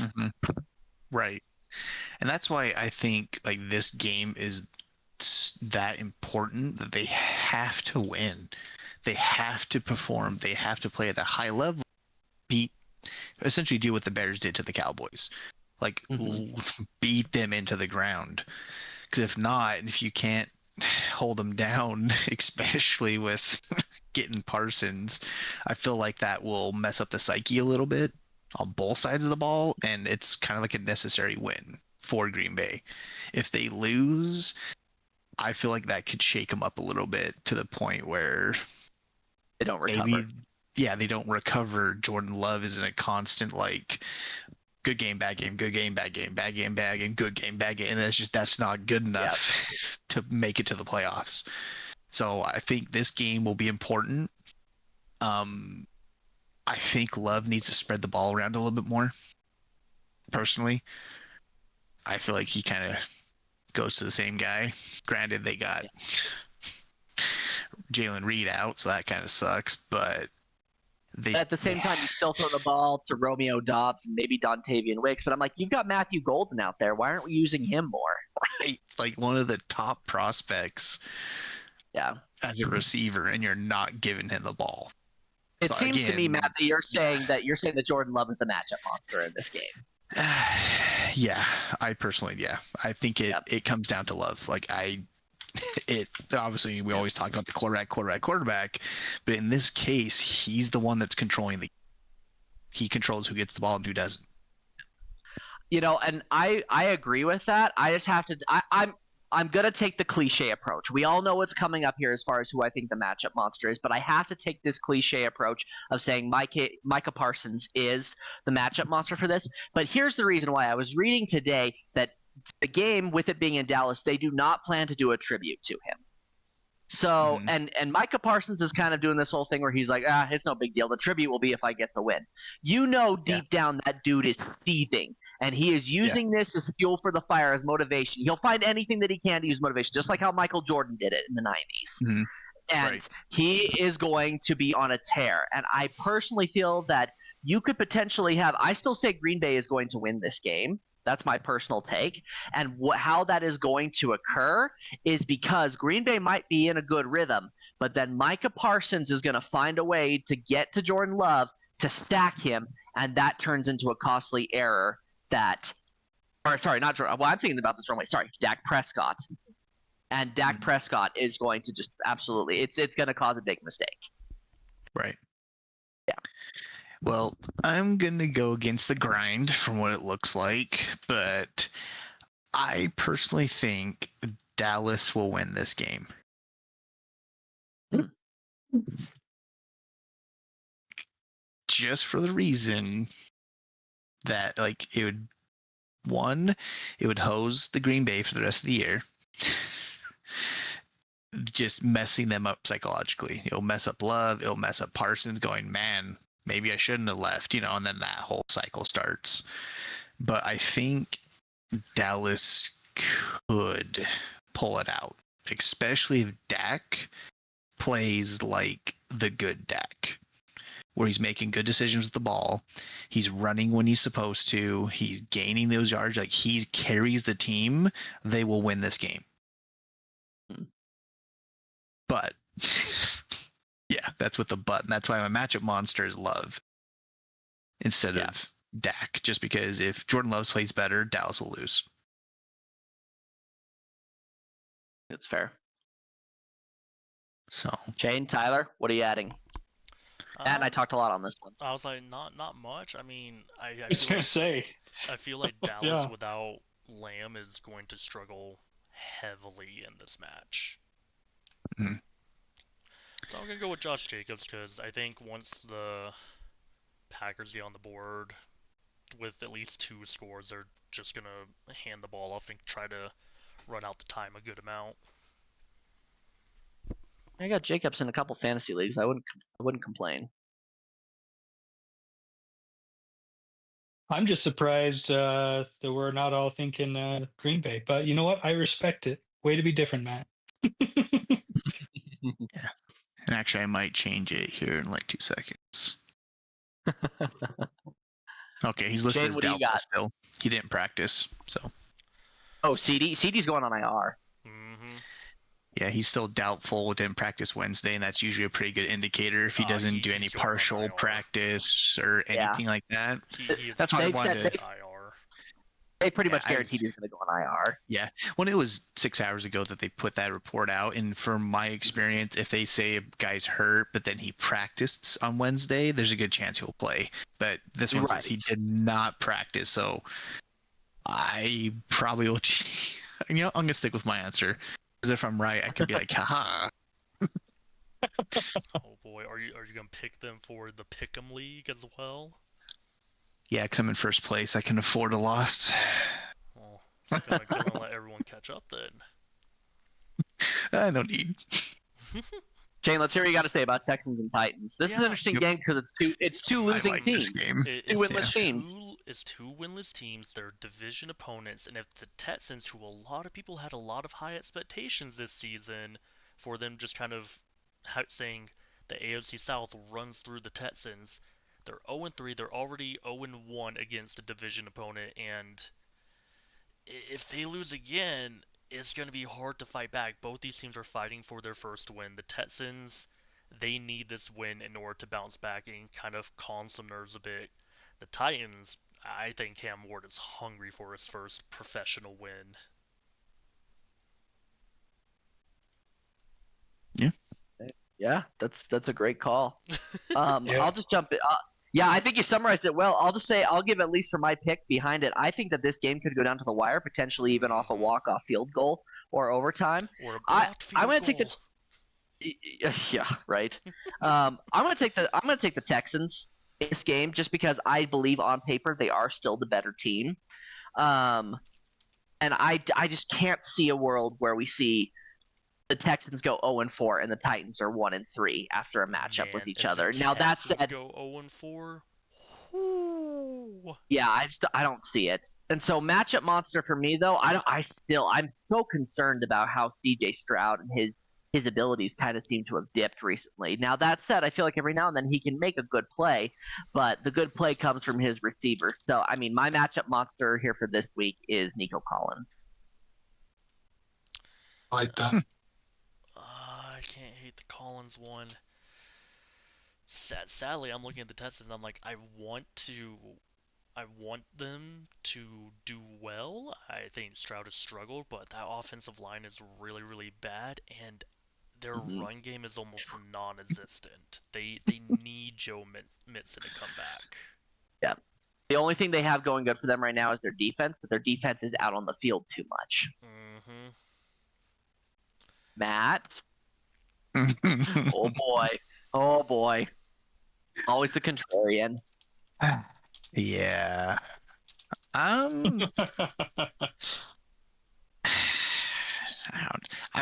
[SPEAKER 1] Right. And that's why I think this game is that important that they have to win. They have to perform. They have to play at a high level. Essentially do what the Bears did to the Cowboys. Beat them into the ground. Because if not, if you can't hold them down, especially with getting Parsons, I feel like that will mess up the psyche a little bit on both sides of the ball, and it's kind of like a necessary win for Green Bay. If they lose, I feel like that could shake them up a little bit to the point where
[SPEAKER 2] they don't recover.
[SPEAKER 1] they don't recover. Jordan Love isn't a constant like good game, bad game, good game, bad game, bad game, bad game, good game, bad game, and that's not good enough to make it to the playoffs. So I think this game will be important. I think Love needs to spread the ball around a little bit more. Personally, I feel like he kind of goes to the same guy. Granted, they got Jalen Reed out, so that kind of sucks. But
[SPEAKER 2] at the same time, you still throw the ball to Romeo Doubs and maybe Dontavian Wicks. But I'm like, you've got Matthew Golden out there. Why aren't we using him more?
[SPEAKER 1] Right, it's like one of the top prospects.
[SPEAKER 2] Yeah.
[SPEAKER 1] As a receiver, and you're not giving him the ball.
[SPEAKER 2] It seems to me, Matt, that you're saying that Jordan Love is the matchup monster in this game.
[SPEAKER 1] Yeah, I personally, I think it comes down to Love. Like it obviously we always talk about the quarterback, but in this case, he's the one that's controlling he controls who gets the ball and who doesn't.
[SPEAKER 2] And I agree with that. I just have to. I'm going to take the cliche approach. We all know what's coming up here as far as who I think the matchup monster is, but I have to take this cliche approach of saying Micah Parsons is the matchup monster for this. But here's the reason why. I was reading today that the game, with it being in Dallas, they do not plan to do a tribute to him. So, and Micah Parsons is kind of doing this whole thing where he's like, it's no big deal. The tribute will be if I get the win. Deep down that dude is seething, and he is using this as fuel for the fire, as motivation. He'll find anything that he can to use motivation, just like how Michael Jordan did it in the 90s.
[SPEAKER 1] Mm-hmm.
[SPEAKER 2] And he is going to be on a tear. And I personally feel that you could potentially have – I still say Green Bay is going to win this game. That's my personal take. And how that is going to occur is because Green Bay might be in a good rhythm, but then Micah Parsons is going to find a way to get to Jordan Love to stack him, and that turns into a costly error I'm thinking about this wrong way. Sorry, Dak Prescott. And Dak Prescott is going to just absolutely – it's going to cause a big mistake.
[SPEAKER 1] Right.
[SPEAKER 2] Yeah.
[SPEAKER 1] Well, I'm going to go against the grind from what it looks like, but I personally think Dallas will win this game. Just for the reason that, like, it would hose the Green Bay for the rest of the year. Just messing them up psychologically. It'll mess up Love. It'll mess up Parsons going, man, maybe I shouldn't have left, and then that whole cycle starts. But I think Dallas could pull it out, especially if Dak plays like the good Dak, where he's making good decisions with the ball. He's running when he's supposed to. He's gaining those yards. Like, he carries the team. They will win this game. But yeah, that's with the but. And that's why my matchup monster is Love instead of Dak. Just because if Jordan Love plays better, Dallas will lose.
[SPEAKER 2] It's fair.
[SPEAKER 1] So
[SPEAKER 2] Shane, Tyler, what are you adding? And I talked a lot on this one.
[SPEAKER 3] I was like, not much. I mean, I
[SPEAKER 4] was gonna say.
[SPEAKER 3] I feel like Dallas without Lamb is going to struggle heavily in this match.
[SPEAKER 1] Mm-hmm.
[SPEAKER 3] So I'm gonna go with Josh Jacobs because I think once the Packers get on the board with at least 2 scores, they're just gonna hand the ball off and try to run out the time a good amount.
[SPEAKER 2] I got Jacobs in a couple fantasy leagues. I wouldn't complain.
[SPEAKER 4] I'm just surprised that we're not all thinking Green Bay, but you know what? I respect it. Way to be different, Matt.
[SPEAKER 1] Yeah. And actually, I might change it here in like 2 seconds. Okay, he's listed as doubtful still. He didn't practice, so.
[SPEAKER 2] Oh, CD's going on IR.
[SPEAKER 3] Mm-hmm.
[SPEAKER 1] Yeah, he's still doubtful. Didn't practice Wednesday, and that's usually a pretty good indicator if he doesn't do any partial practice or anything like that. That's why I wanted to.
[SPEAKER 2] They pretty much guaranteed he's going to go on IR.
[SPEAKER 1] Yeah. When it was 6 hours ago that they put that report out, and from my experience, if they say a guy's hurt, but then he practiced on Wednesday, there's a good chance he'll play. But this one says he did not practice, so I probably will. I'm going to stick with my answer. Because if I'm right, I could be like, haha.
[SPEAKER 3] Oh boy, are you gonna pick them for the Pick'em League as well?
[SPEAKER 1] Yeah, because I'm in first place. I can afford a loss.
[SPEAKER 3] Well, just gonna let everyone catch up then.
[SPEAKER 1] I don't need.
[SPEAKER 2] Shane, let's hear what you got to say about Texans and Titans. This is an interesting game because it's two
[SPEAKER 1] I
[SPEAKER 2] losing
[SPEAKER 1] like
[SPEAKER 2] teams.
[SPEAKER 1] this game.
[SPEAKER 2] Two winless teams.
[SPEAKER 3] It's two winless teams. They're division opponents, and if the Texans, who a lot of people had a lot of high expectations this season, for them just kind of saying the AFC South runs through the Texans, they're 0-3. They're already 0-1 against a division opponent, and if they lose again, it's going to be hard to fight back. Both these teams are fighting for their first win. The Texans, they need this win in order to bounce back and kind of calm some nerves a bit. The Titans, I think Cam Ward is hungry for his first professional win.
[SPEAKER 2] Yeah, that's a great call.
[SPEAKER 4] Yeah.
[SPEAKER 2] I'll just jump in. Yeah, I think you summarized it well. I'll just say I'll give at least for my pick behind it. I think that this game could go down to the wire, potentially even off a walk-off field goal or overtime.
[SPEAKER 3] Or a blocked field
[SPEAKER 2] I'm
[SPEAKER 3] goal.
[SPEAKER 2] gonna take the yeah, right. I'm gonna take the Texans in this game just because I believe on paper they are still the better team. And I just can't see a world where we see the Texans go 0-4 and the Titans are 1-3 after a matchup with each other. Now that said,
[SPEAKER 3] go 0-4.
[SPEAKER 2] yeah, I don't see it. And so matchup monster for me though, I'm so concerned about how CJ Stroud and his abilities kind of seem to have dipped recently. Now that said, I feel like every now and then he can make a good play, but the good play comes from his receiver. So I mean, my matchup monster here for this week is Nico Collins.
[SPEAKER 5] I like that.
[SPEAKER 3] I can't hate the Collins one. Sadly, I'm looking at the Texans and I'm like, I want them to do well. I think Stroud has struggled, but that offensive line is really, really bad, and their run game is almost non-existent. They need Joe Mixon to come back.
[SPEAKER 2] Yeah. The only thing they have going good for them right now is their defense, but their defense is out on the field too much.
[SPEAKER 3] Mm-hmm.
[SPEAKER 2] Matt? Oh boy. Always the contrarian.
[SPEAKER 1] Yeah. I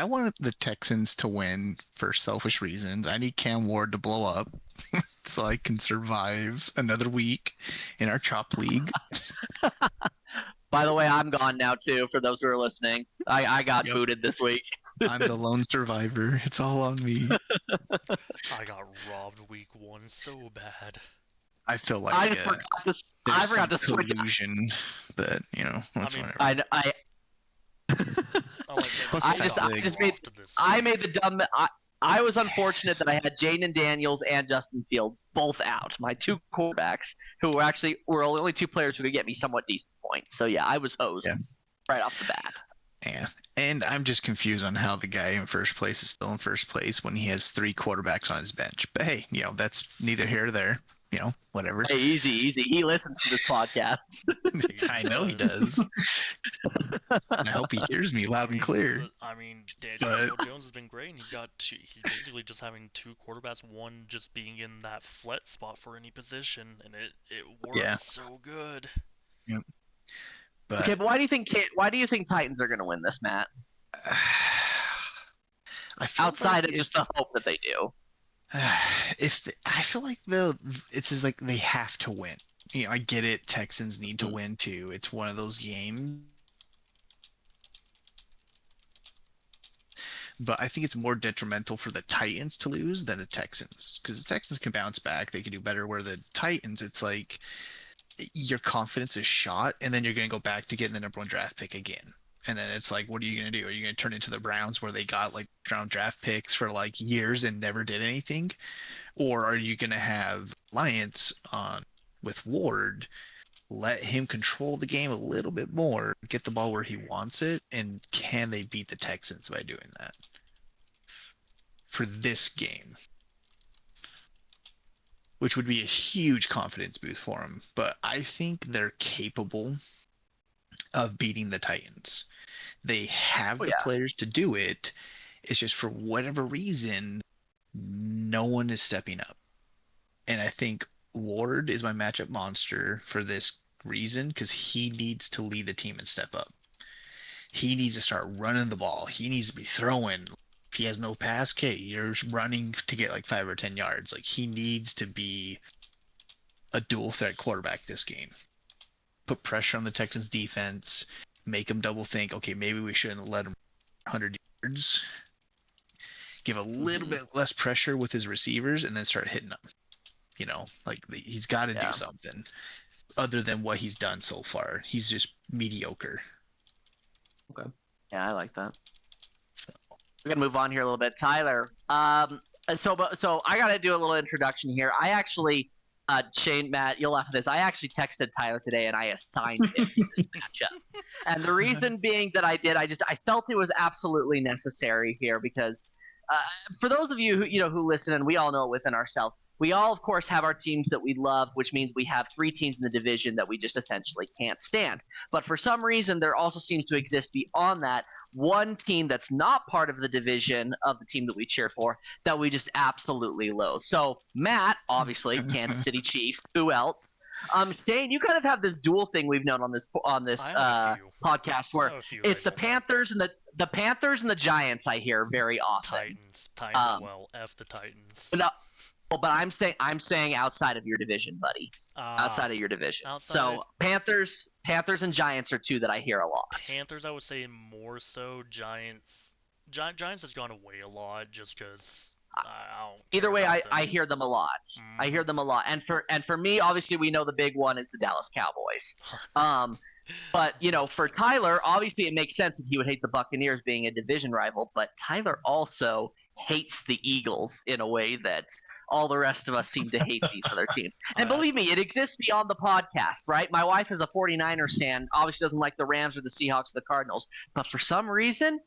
[SPEAKER 1] want the Texans to win for selfish reasons. I need Cam Ward to blow up so I can survive another week in our chop league.
[SPEAKER 2] By the way, I'm gone now too. For those who are listening, I got booted this week.
[SPEAKER 1] I'm the lone survivor. It's all on me.
[SPEAKER 3] I got robbed week 1 so bad.
[SPEAKER 1] I feel like
[SPEAKER 2] I forgot to switch
[SPEAKER 1] collusion, but that's whatever.
[SPEAKER 2] I made the dumb. I was unfortunate that I had Jaden Daniels and Justin Fields both out. My two quarterbacks, who were only two players who could get me somewhat decent points. So yeah, I was hosed right off the bat.
[SPEAKER 1] Yeah, and I'm just confused on how the guy in first place is still in first place when he has 3 quarterbacks on his bench. But hey, that's neither here nor there. Whatever.
[SPEAKER 2] Hey, easy. He listens to this podcast.
[SPEAKER 1] I know he does. I hope he hears me loud and clear.
[SPEAKER 3] I mean, Daniel Jones has been great, and he's basically just having 2 quarterbacks, one just being in that flex spot for any position, and it works so good.
[SPEAKER 1] Yep.
[SPEAKER 2] But why do you think Titans are going to win this, Matt? Outside of just the hope that they do.
[SPEAKER 1] I feel like it's just like they have to win. I get it. Texans need to win too. It's one of those games. But I think it's more detrimental for the Titans to lose than the Texans, because the Texans can bounce back. They can do better. Where the Titans, it's like your confidence is shot, and then you're going to go back to getting the #1 draft pick again. And then it's like, what are you going to do? Are you going to turn into the Browns where they got like round draft picks for like years and never did anything? Or are you going to have Lions on with Ward, let him control the game a little bit more, get the ball where he wants it? And can they beat the Texans by doing that for this game? Which would be a huge confidence boost for them. But I think they're capable of beating the Titans. They have the players to do it. It's just for whatever reason, no one is stepping up. And I think Ward is my matchup monster for this reason, because he needs to lead the team and step up. He needs to start running the ball. He needs to be throwing. If he has no pass, okay, you're running to get like 5 or 10 yards. Like, he needs to be a dual threat quarterback this game. Put pressure on the Texans defense, make them double think, okay, maybe we shouldn't let him 100 yards. Give a little bit less pressure with his receivers and then start hitting them. You know, like, he's got to do something other than what he's done so far. He's just mediocre.
[SPEAKER 2] Okay. Yeah, I like that. We're gonna move on here a little bit, Tyler. So I gotta do a little introduction here. I actually, Shane, Matt, you'll laugh at this. I actually texted Tyler today and I assigned him this matchup. And the reason being that I felt it was absolutely necessary here because. For those of you who listen, and we all know it within ourselves, we all, of course, have our teams that we love, which means we have 3 teams in the division that we just essentially can't stand. But for some reason, there also seems to exist beyond that one team that's not part of the division of the team that we cheer for that we just absolutely loathe. So Matt, obviously, Kansas City Chiefs. Who else? Shane, you kind of have this dual thing we've known on this podcast where it's the Panthers and the Panthers and the Giants. I hear very often.
[SPEAKER 3] Titans. Well, F the Titans.
[SPEAKER 2] But I'm saying outside of your division, buddy. Outside of your division. So Panthers and Giants are 2 that I hear a lot.
[SPEAKER 3] Panthers, I would say more so. Giants has gone away a lot just because.
[SPEAKER 2] Either way, I hear them a lot. I hear them a lot, and for me, obviously, we know the big one is the Dallas Cowboys. But for Tyler, obviously, it makes sense that he would hate the Buccaneers being a division rival. But Tyler also hates the Eagles in a way that all the rest of us seem to hate these other teams. And believe me, it exists beyond the podcast, right? My wife is a 49ers fan. Obviously, doesn't like the Rams or the Seahawks or the Cardinals, but for some reason.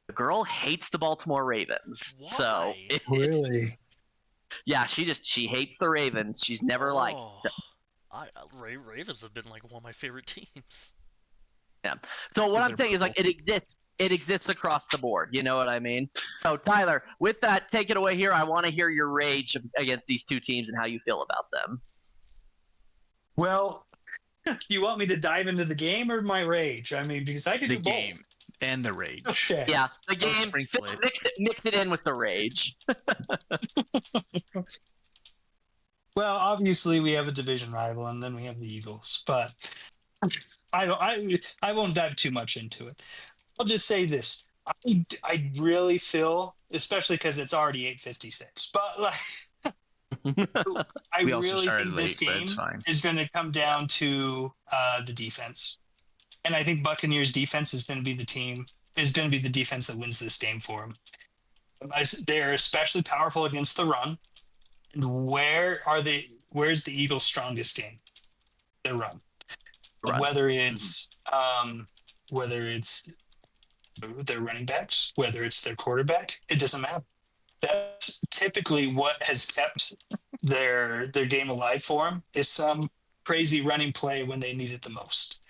[SPEAKER 2] The girl hates the Baltimore Ravens.
[SPEAKER 3] Why?
[SPEAKER 2] So
[SPEAKER 4] really?
[SPEAKER 2] Yeah, she hates the Ravens. She's never liked them.
[SPEAKER 3] Ravens have been like one of my favorite teams.
[SPEAKER 2] Yeah. So what I'm saying is, like, it exists across the board. You know what I mean? So Tyler, with that, take it away here. I want to hear your rage against these 2 teams and how you feel about them.
[SPEAKER 4] Well, you want me to dive into the game or my rage? I mean, because I can do
[SPEAKER 1] both. And the rage.
[SPEAKER 4] Okay.
[SPEAKER 2] Yeah, the game. Mix it in with the rage.
[SPEAKER 4] Well, obviously we have a division rival, and then we have the Eagles. But I won't dive too much into it. I'll just say this: I really feel, especially because it's already 8:56. But like, I really think this game is going to come down to the defense. And I think Buccaneers defense is going to be the defense that wins this game for them. They're especially powerful against the run. And where's the Eagles' strongest game? Their run. Whether it's their running backs, whether it's their quarterback, it doesn't matter. That's typically what has kept their game alive for them, is some crazy running play when they need it the most.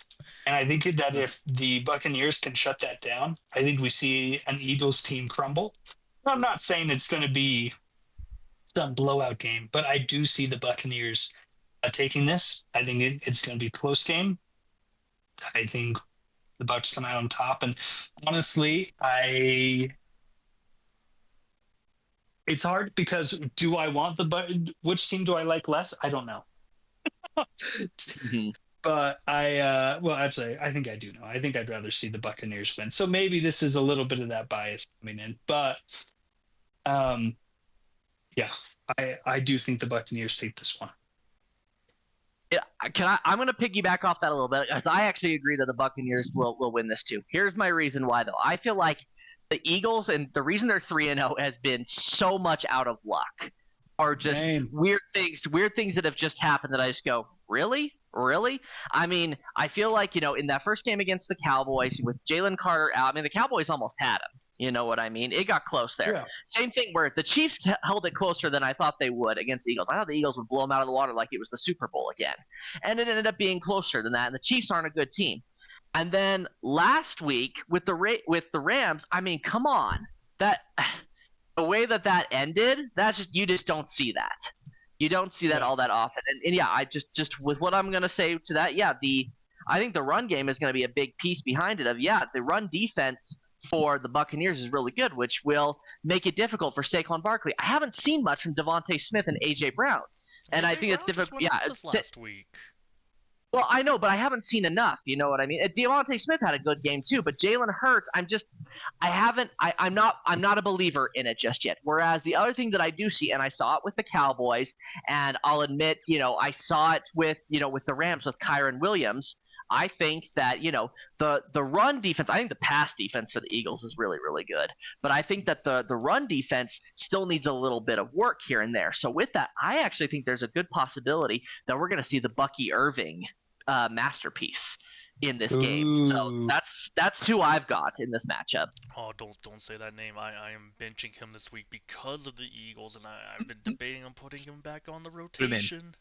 [SPEAKER 4] And I think that if the Buccaneers can shut that down, I think we see an Eagles team crumble. I'm not saying it's going to be some blowout game, but I do see the Buccaneers taking this. I think it's going to be a close game. I think the Bucs come out on top. And honestly, it's hard because do I want which team do I like less? I don't know. But I think I do know. I think I'd rather see the Buccaneers win. So maybe this is a little bit of that bias coming in. But, yeah, I do think the Buccaneers take this one.
[SPEAKER 2] Yeah, I'm going to piggyback off that a little bit, because I actually agree that the Buccaneers will win this too. Here's my reason why, though. I feel like the Eagles, and the reason they're 3-0 has been so much out of luck, are just weird things that have just happened that I just go, really? Really? I mean, I feel like, in that first game against the Cowboys with Jalen Carter out, I mean, the Cowboys almost had him. You know what I mean? It got close there. Yeah. Same thing where the Chiefs held it closer than I thought they would against the Eagles. I thought the Eagles would blow them out of the water like it was the Super Bowl again. And it ended up being closer than that, and the Chiefs aren't a good team. And then last week with the Rams, I mean, come on. the way that ended, that's just you just don't see that. You don't see that all that often. And yeah, I just with what I'm gonna say to that, yeah, I think the run game is gonna be a big piece behind it. The run defense for the Buccaneers is really good, which will make it difficult for Saquon Barkley. I haven't seen much from Devontae Smith and AJ Brown, and I think it's difficult. Yeah,
[SPEAKER 3] this last week.
[SPEAKER 2] Well, I know, but I haven't seen enough. You know what I mean? Devontae Smith had a good game too, but Jalen Hurts, I'm not a believer in it just yet. Whereas the other thing that I do see, and I saw it with the Cowboys, and I'll admit, I saw it with the Rams with Kyron Williams. I think that the run defense. I think the pass defense for the Eagles is really really good, but I think that the run defense still needs a little bit of work here and there. So with that, I actually think there's a good possibility that we're going to see the Bucky Irving masterpiece in this game. So that's who I've got in this matchup.
[SPEAKER 3] Oh, don't say that name. I am benching him this week because of the Eagles, and I've been debating on putting him back on the rotation.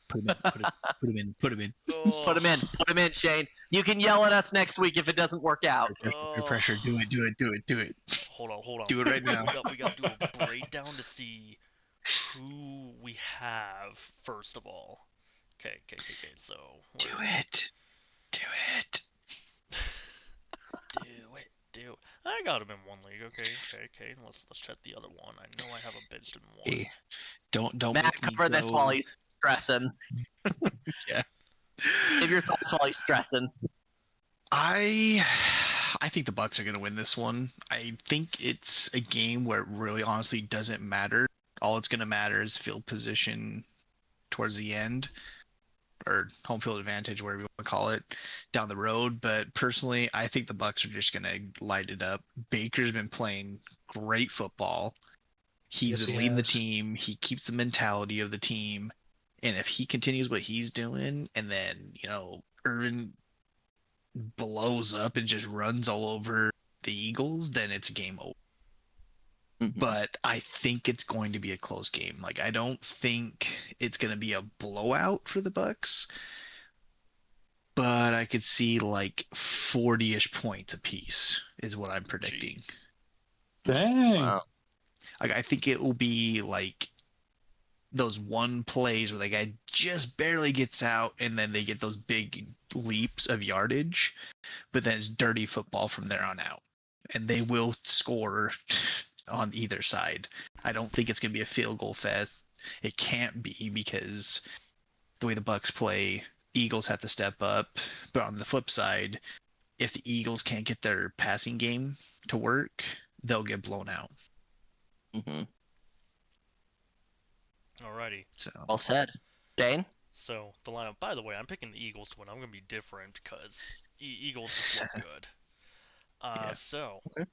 [SPEAKER 1] Put him in.
[SPEAKER 2] Put him in, Shane. You can yell at us next week if it doesn't work out.
[SPEAKER 1] Peer pressure. Do it.
[SPEAKER 3] Hold on.
[SPEAKER 1] Do it right now.
[SPEAKER 3] We got to do a breakdown to see who we have first of all. Okay. So
[SPEAKER 1] do it.
[SPEAKER 3] Do. I got him in one league. Okay. Let's check the other one. I know I have a benched in one.
[SPEAKER 1] Hey, don't
[SPEAKER 2] Matt, cover this while he's stressing.
[SPEAKER 1] Yeah.
[SPEAKER 2] Give your thoughts while he's stressing.
[SPEAKER 1] I think the Bucs are going to win this one. I think it's a game where it really honestly doesn't matter. All it's going to matter is field position towards the end, or home field advantage, whatever you want to call it, down the road. But personally, I think the Bucs are just going to light it up. Baker's been playing great football. He's been leading the team. He keeps the mentality of the team. And if he continues what he's doing, and then, Irvin blows up and just runs all over the Eagles, then it's a game over. Mm-hmm. But I think it's going to be a close game. Like, I don't think it's going to be a blowout for the Bucs, but I could see like 40-ish points apiece is what I'm predicting.
[SPEAKER 3] Jeez.
[SPEAKER 4] Dang.
[SPEAKER 2] Wow.
[SPEAKER 1] Like, I think it will be like those one plays where the guy just barely gets out and then they get those big leaps of yardage, but then it's dirty football from there on out. And they will score on either side. I don't think it's going to be a field goal fest. It can't be, because the way the Bucs play, Eagles have to step up. But on the flip side, if the Eagles can't get their passing game to work, they'll get blown out.
[SPEAKER 2] Mm-hmm.
[SPEAKER 3] Alrighty.
[SPEAKER 1] So
[SPEAKER 2] well said. Dane?
[SPEAKER 3] So the lineup. By the way, I'm picking the Eagles to win. I'm gonna be different because Eagles just look good.
[SPEAKER 1] Yeah.
[SPEAKER 3] So
[SPEAKER 2] okay.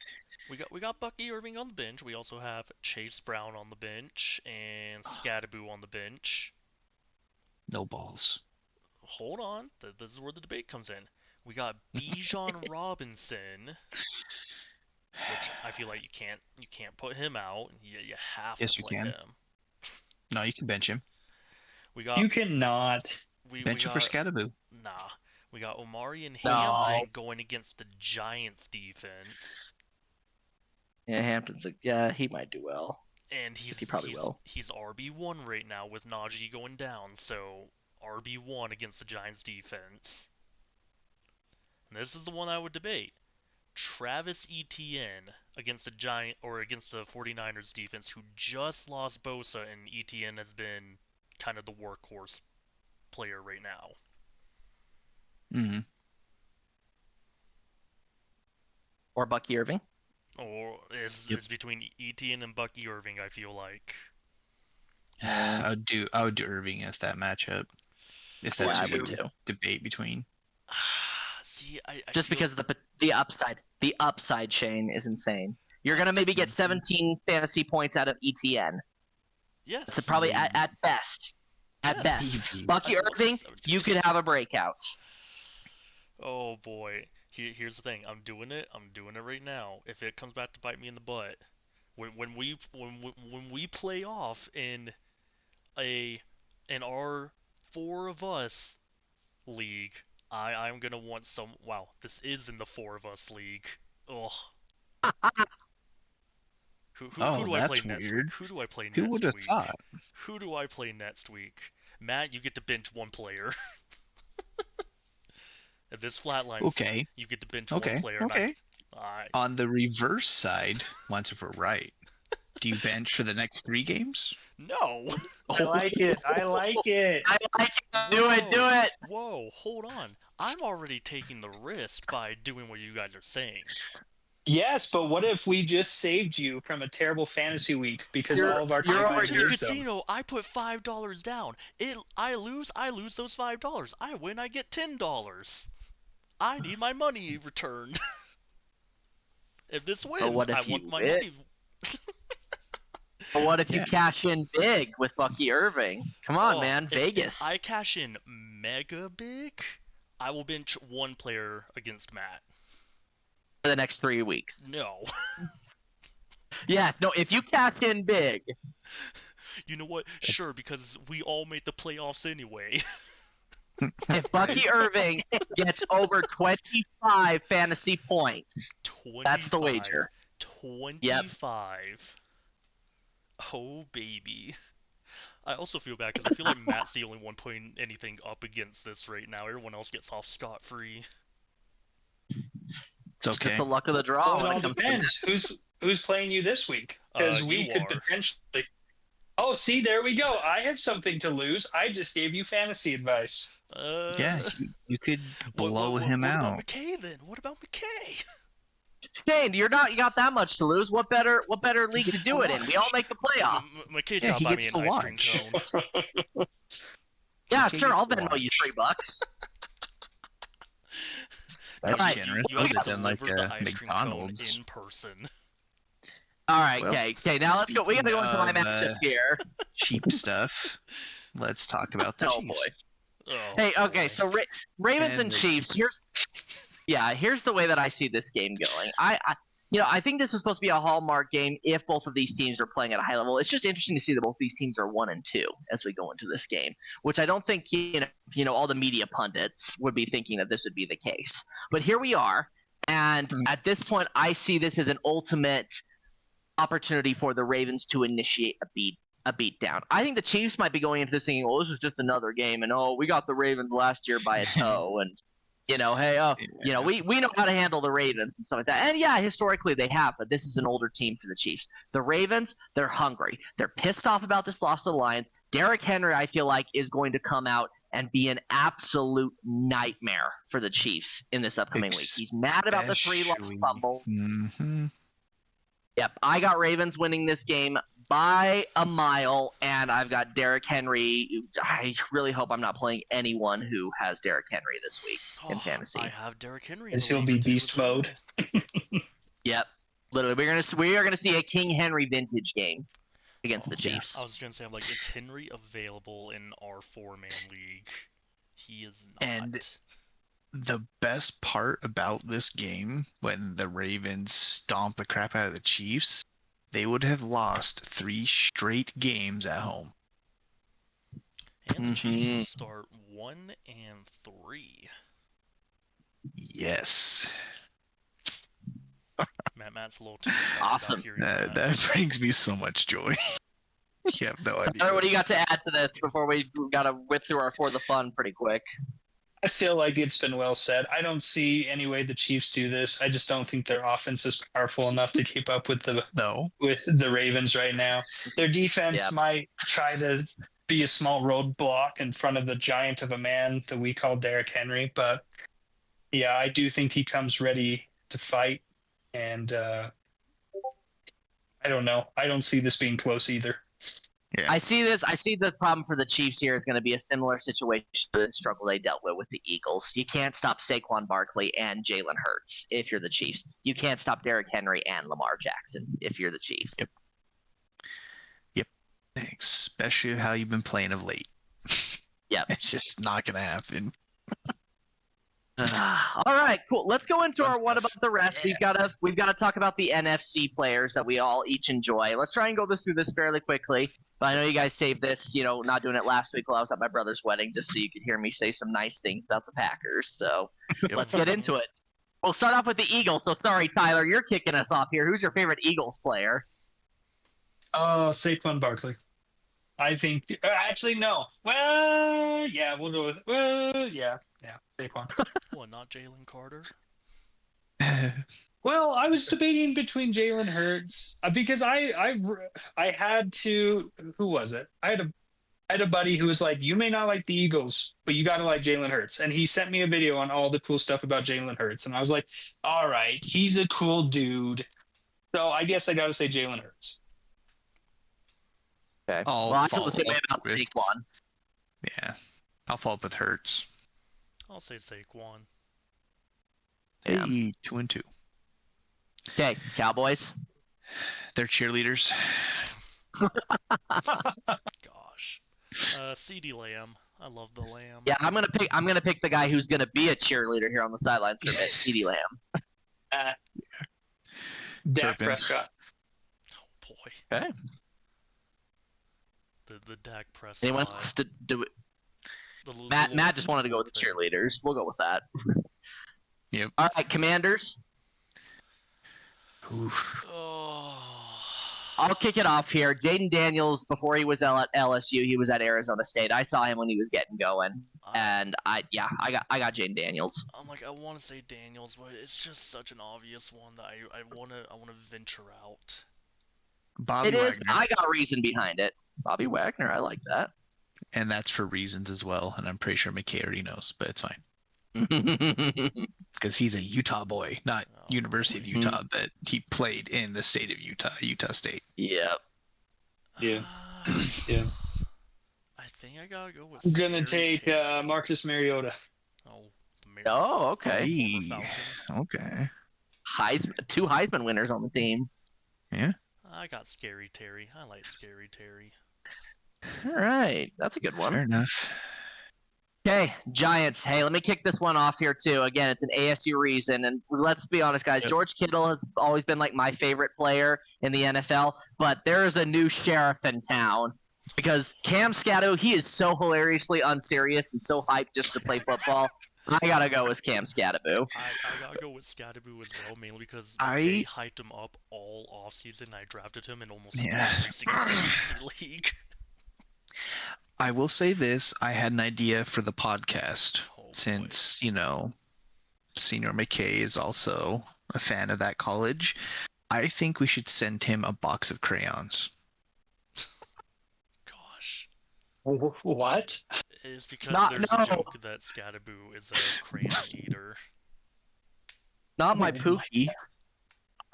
[SPEAKER 3] we got Bucky Irving on the bench. We also have Chase Brown on the bench and Scadaboo on the bench.
[SPEAKER 1] No balls.
[SPEAKER 3] Hold on. This is where the debate comes in. We got Bijan Robinson, which I feel like you can't put him out. You have to play him.
[SPEAKER 1] No, you can bench him.
[SPEAKER 4] You cannot.
[SPEAKER 1] Bench him for Scadaboo.
[SPEAKER 3] Nah. We got Omari and Hampton going against the Giants defense.
[SPEAKER 2] Yeah, Hampton's he might do well.
[SPEAKER 3] And he probably will. He's RB1 right now with Najee going down, so RB1 against the Giants defense. And this is the one I would debate. Travis Etienne against the against the 49ers defense, who just lost Bosa, and Etienne has been kind of the workhorse player right now.
[SPEAKER 1] Mm-hmm.
[SPEAKER 2] Or Bucky Irving?
[SPEAKER 3] Or it's between Etienne and Bucky Irving, I feel like.
[SPEAKER 1] I would do Irving as that matchup. If that's a debate between.
[SPEAKER 3] See, I
[SPEAKER 2] just because of the upside. The upside, Shane, is insane. You're gonna maybe get 17 fantasy points out of ETN.
[SPEAKER 3] Yes.
[SPEAKER 2] So probably at best. At best. Bucky Irving, you could have a breakout.
[SPEAKER 3] Oh boy. Here's the thing. I'm doing it right now. If it comes back to bite me in the butt, when we play off in our 4 of us league, I'm gonna want some. Wow, this is in the 4 of us league. Ugh. Who
[SPEAKER 1] Oh,
[SPEAKER 3] do I play
[SPEAKER 1] that's
[SPEAKER 3] next
[SPEAKER 1] weird.
[SPEAKER 3] week? Who do I play
[SPEAKER 1] Who
[SPEAKER 3] next
[SPEAKER 1] would have
[SPEAKER 3] week?
[SPEAKER 1] thought?
[SPEAKER 3] Who do I play next week? Matt, you get to bench one player. If this flatlines,
[SPEAKER 1] Okay.
[SPEAKER 3] you get to bench
[SPEAKER 1] Okay.
[SPEAKER 3] one player.
[SPEAKER 1] Okay.
[SPEAKER 3] Alright.
[SPEAKER 1] On the reverse side, once we're right, do you bench for the next 3 games?
[SPEAKER 3] No!
[SPEAKER 4] I like it. I like it.
[SPEAKER 2] I like it. Do it. Do it.
[SPEAKER 3] Whoa, hold on. I'm already taking the risk by doing what you guys are saying.
[SPEAKER 4] Yes, but what if we just saved you from a terrible fantasy week because
[SPEAKER 2] You're-
[SPEAKER 4] all of our
[SPEAKER 2] you're
[SPEAKER 3] I
[SPEAKER 4] teams
[SPEAKER 3] go
[SPEAKER 2] over
[SPEAKER 3] to
[SPEAKER 4] are
[SPEAKER 3] the
[SPEAKER 2] here.
[SPEAKER 4] wisdom?
[SPEAKER 3] casino, I put $5 down. I lose those $5. I win, I get $10. I need my money returned. If this wins,
[SPEAKER 2] what if
[SPEAKER 3] I
[SPEAKER 2] you
[SPEAKER 3] want my
[SPEAKER 2] win?
[SPEAKER 3] money.
[SPEAKER 2] But what if you
[SPEAKER 1] Yeah.
[SPEAKER 2] cash in big with Bucky Irving? Come on,
[SPEAKER 3] Oh,
[SPEAKER 2] man,
[SPEAKER 3] if
[SPEAKER 2] Vegas.
[SPEAKER 3] I cash in mega big, I will bench one player against Matt.
[SPEAKER 2] For the next 3 weeks.
[SPEAKER 3] No.
[SPEAKER 2] Yeah, no. If you cash in big,
[SPEAKER 3] You know what? Sure, because we all made the playoffs anyway.
[SPEAKER 2] if Bucky Irving gets over 25 fantasy points,
[SPEAKER 3] 25.
[SPEAKER 2] that's the wager.
[SPEAKER 3] 25. Oh, baby. I also feel bad because I feel like Matt's the only one putting anything up against this right now. Everyone else gets off scot-free.
[SPEAKER 1] It's okay.
[SPEAKER 2] Just the luck of the draw.
[SPEAKER 4] Well, it
[SPEAKER 2] when
[SPEAKER 4] all
[SPEAKER 2] it comes to
[SPEAKER 4] depends. Who's playing you this week? Because we
[SPEAKER 3] you
[SPEAKER 4] could
[SPEAKER 3] are.
[SPEAKER 4] potentially. Oh, see, there we go. I have something to lose. I just gave you fantasy advice.
[SPEAKER 1] Yeah, you could blow him
[SPEAKER 3] what
[SPEAKER 1] out.
[SPEAKER 3] about McKay then? What about McKay?
[SPEAKER 2] Shane, you got that much to lose. What better league to do it in? We all make the playoffs.
[SPEAKER 3] McKay's
[SPEAKER 1] Yeah,
[SPEAKER 3] not
[SPEAKER 1] he
[SPEAKER 3] buy me
[SPEAKER 1] gets
[SPEAKER 3] an
[SPEAKER 1] to
[SPEAKER 3] ice cream
[SPEAKER 1] watch.
[SPEAKER 3] cone.
[SPEAKER 2] Yeah,
[SPEAKER 1] Okay,
[SPEAKER 2] sure. I'll
[SPEAKER 1] you
[SPEAKER 2] Venmo you
[SPEAKER 1] watch.
[SPEAKER 2] $3.
[SPEAKER 1] That's
[SPEAKER 2] Alright,
[SPEAKER 1] generous.
[SPEAKER 3] You
[SPEAKER 1] I
[SPEAKER 3] have
[SPEAKER 1] would
[SPEAKER 3] to
[SPEAKER 1] have done like
[SPEAKER 3] deliver
[SPEAKER 1] a
[SPEAKER 3] the ice cream cone
[SPEAKER 1] McDonald's.
[SPEAKER 3] in person.
[SPEAKER 2] All right,
[SPEAKER 1] Well,
[SPEAKER 2] okay. Now let's go. We gotta go into my
[SPEAKER 1] speaking
[SPEAKER 2] matchup
[SPEAKER 1] of,
[SPEAKER 2] here.
[SPEAKER 1] Cheap stuff. Let's talk about the
[SPEAKER 2] Oh
[SPEAKER 1] Chiefs.
[SPEAKER 2] boy.
[SPEAKER 3] Oh,
[SPEAKER 2] Hey, okay.
[SPEAKER 3] boy.
[SPEAKER 2] So Ravens and
[SPEAKER 1] And
[SPEAKER 2] Chiefs. Here's the way that I see this game going. I think this is supposed to be a hallmark game if both of these teams are playing at a high level. It's just interesting to see that both these teams are 1 and 2 as we go into this game, which I don't think all the media pundits would be thinking that this would be the case. But here we are, and at this point, I see this as an ultimate opportunity for the Ravens to initiate a beat down. I think the Chiefs might be going into this thinking, "Oh, this is just another game," and we got the Ravens last year by a toe, and we know how to handle the Ravens and stuff like that. And yeah, historically they have, but this is an older team for the Chiefs. The Ravens, they're hungry. They're pissed off about this loss to the Lions. Derrick Henry, I feel like, is going to come out and be an absolute nightmare for the Chiefs in this upcoming week. He's mad about the 3 lost fumbles.
[SPEAKER 1] Mm-hmm.
[SPEAKER 2] Yep, I got Ravens winning this game by a mile, and I've got Derrick Henry. I really hope I'm not playing anyone who has Derrick Henry this week in fantasy.
[SPEAKER 3] I have Derrick Henry.
[SPEAKER 4] As he'll be beast mode.
[SPEAKER 2] Yep, literally, we are gonna see a King Henry vintage game against the Chiefs.
[SPEAKER 3] I was gonna say, I'm like, is Henry available in our 4-man league? He is not.
[SPEAKER 1] And the best part about this game, when the Ravens stomp the crap out of the Chiefs, they would have lost 3 straight games at home.
[SPEAKER 3] And the Chiefs will start 1 and 3.
[SPEAKER 1] Yes.
[SPEAKER 3] Matt's a little too excited
[SPEAKER 2] Awesome.
[SPEAKER 3] about hearing that.
[SPEAKER 1] That brings me so much joy. You have no idea.
[SPEAKER 2] Tyler, what do you got to add to this before we gotta whip through our For the Fun pretty quick?
[SPEAKER 4] I feel like it's been well said. I don't see any way the Chiefs do this. I just don't think their offense is powerful enough to keep up with the Ravens right now. Their defense might try to be a small roadblock in front of the giant of a man that we call Derrick Henry, but yeah, I do think he comes ready to fight, and I don't know. I don't see this being close either.
[SPEAKER 1] Yeah.
[SPEAKER 2] I see the problem for the Chiefs here is going to be a similar situation to the struggle they dealt with the Eagles. You can't stop Saquon Barkley and Jalen Hurts if you're the Chiefs. You can't stop Derrick Henry and Lamar Jackson if you're the Chiefs.
[SPEAKER 1] Yep. Especially how you've been playing of late.
[SPEAKER 2] Yep.
[SPEAKER 1] It's just not going to happen.
[SPEAKER 2] All right, cool. Let's go into our What About the Rest. We've got to talk about the NFC players that we all each enjoy. Let's try and go through this fairly quickly. But I know you guys saved this, not doing it last week while I was at my brother's wedding, just so you could hear me say some nice things about the Packers. So let's get into it. We'll start off with the Eagles. So sorry, Tyler, you're kicking us off here. Who's your favorite Eagles player?
[SPEAKER 4] Oh, Saquon Barkley. I think. Actually, no. Well, yeah, we'll go with. Well, yeah, Saquon.
[SPEAKER 3] What, not Jalen Carter?
[SPEAKER 4] Well, I was debating between Jalen Hurts because I had to. Who was it? I had a buddy who was like, "You may not like the Eagles, but you got to like Jalen Hurts." And he sent me a video on all the cool stuff about Jalen Hurts, and I was like, "All right, he's a cool dude." So I guess I got to say Jalen Hurts.
[SPEAKER 2] Okay.
[SPEAKER 1] I'll
[SPEAKER 2] Well, I
[SPEAKER 1] follow
[SPEAKER 2] feel the same way
[SPEAKER 1] up
[SPEAKER 2] about
[SPEAKER 1] with-
[SPEAKER 2] Saquon.
[SPEAKER 1] Yeah, I'll follow up with Hurts.
[SPEAKER 3] I'll say Saquon.
[SPEAKER 2] Yeah.
[SPEAKER 1] Hey, 2-2.
[SPEAKER 2] Okay, Cowboys.
[SPEAKER 1] They're cheerleaders.
[SPEAKER 3] Gosh. CeeDee Lamb. I love the Lamb.
[SPEAKER 2] Yeah, I'm gonna pick the guy who's gonna be a cheerleader here on the sidelines for a bit, CeeDee Lamb.
[SPEAKER 4] Dak
[SPEAKER 1] Turpin.
[SPEAKER 4] Prescott.
[SPEAKER 3] Oh boy.
[SPEAKER 2] Okay.
[SPEAKER 3] The Dak Prescott.
[SPEAKER 2] Anyone else to do it?
[SPEAKER 3] The
[SPEAKER 2] Matt just wanted to go with the
[SPEAKER 3] thing.
[SPEAKER 2] cheerleaders. We'll go with that.
[SPEAKER 1] Yep.
[SPEAKER 2] All right, Commanders.
[SPEAKER 1] Oof.
[SPEAKER 3] Oh.
[SPEAKER 2] I'll kick it off here. Jaden Daniels, before he was at LSU, he was at Arizona State. I saw him when he was getting going, and I got Jaden Daniels.
[SPEAKER 3] I'm like, I want to say Daniels, but it's just such an obvious one that I wanna venture out.
[SPEAKER 1] Bobby
[SPEAKER 2] It is.
[SPEAKER 1] Wagner.
[SPEAKER 2] I got reason behind it. Bobby Wagner, I like that.
[SPEAKER 1] And that's for reasons as well. And I'm pretty sure McKay already knows, but it's fine. Because he's a Utah boy, not
[SPEAKER 3] Oh,
[SPEAKER 1] University of
[SPEAKER 2] boy.
[SPEAKER 1] Utah, but he played in the state of Utah, Utah State.
[SPEAKER 2] Yep.
[SPEAKER 4] Yeah. Yeah.
[SPEAKER 3] I think I gotta go with.
[SPEAKER 4] I'm gonna
[SPEAKER 3] Scary
[SPEAKER 4] take
[SPEAKER 3] Terry.
[SPEAKER 4] Marcus Mariota.
[SPEAKER 3] Oh.
[SPEAKER 2] Oh, okay.
[SPEAKER 1] Hey,
[SPEAKER 3] Falcon.
[SPEAKER 1] okay.
[SPEAKER 2] Two Heisman winners on the team.
[SPEAKER 3] I got Scary Terry. I like Scary Terry.
[SPEAKER 2] All right, that's a good one.
[SPEAKER 1] Fair enough.
[SPEAKER 2] Okay, Giants. Hey, let me kick this one off here too. Again, it's an ASU reason, and let's be honest, guys.
[SPEAKER 4] Yep.
[SPEAKER 2] George Kittle has always been like my favorite player in the NFL, but there is a new sheriff in town because Cam Scatto, he is so hilariously unserious and so hyped just to play football. I gotta go with Cam Scattaboo.
[SPEAKER 3] I gotta go with Scattaboo as well, mainly because
[SPEAKER 1] I-
[SPEAKER 3] they hyped him up all offseason. I drafted him in almost
[SPEAKER 1] Yeah.
[SPEAKER 3] every single fantasy league.
[SPEAKER 1] I will say this. I had an idea for the podcast
[SPEAKER 3] Oh, boy.
[SPEAKER 1] since, Senior McKay is also a fan of that college. I think we should send him a box of crayons.
[SPEAKER 3] Gosh.
[SPEAKER 4] What?
[SPEAKER 3] It's because
[SPEAKER 2] Not-
[SPEAKER 3] there's
[SPEAKER 2] no.
[SPEAKER 3] a joke that Scattaboo is a crayon eater.
[SPEAKER 2] Not my
[SPEAKER 4] Oh, my-
[SPEAKER 2] Pookie.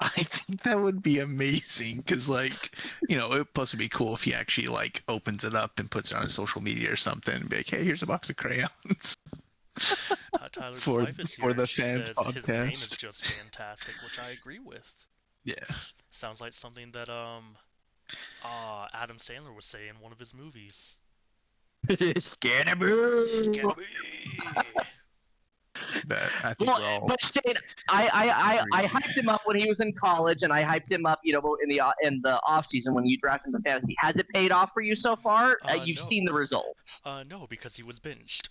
[SPEAKER 1] I think that would be amazing because, plus it'd be cool if he actually, opens it up and puts it on his social media or something and be like, hey, here's a box of crayons.
[SPEAKER 3] Tyler's
[SPEAKER 1] For-
[SPEAKER 3] wife is
[SPEAKER 1] for
[SPEAKER 3] here,
[SPEAKER 1] the
[SPEAKER 3] and she
[SPEAKER 1] fans
[SPEAKER 3] says his name is
[SPEAKER 1] podcast.
[SPEAKER 3] just fantastic, which I agree with.
[SPEAKER 1] Yeah.
[SPEAKER 3] Sounds like something that Adam Sandler would say in one of his movies.
[SPEAKER 2] Scattaboo.
[SPEAKER 3] Scattaboo.
[SPEAKER 1] But I think we're
[SPEAKER 2] Well,
[SPEAKER 1] all.
[SPEAKER 2] but Shane, I hyped him up when he was in college, and I hyped him up, in the off season when you drafted him in fantasy. Has it paid off for you so far? You've
[SPEAKER 3] No.
[SPEAKER 2] seen the results.
[SPEAKER 3] No, because he was benched.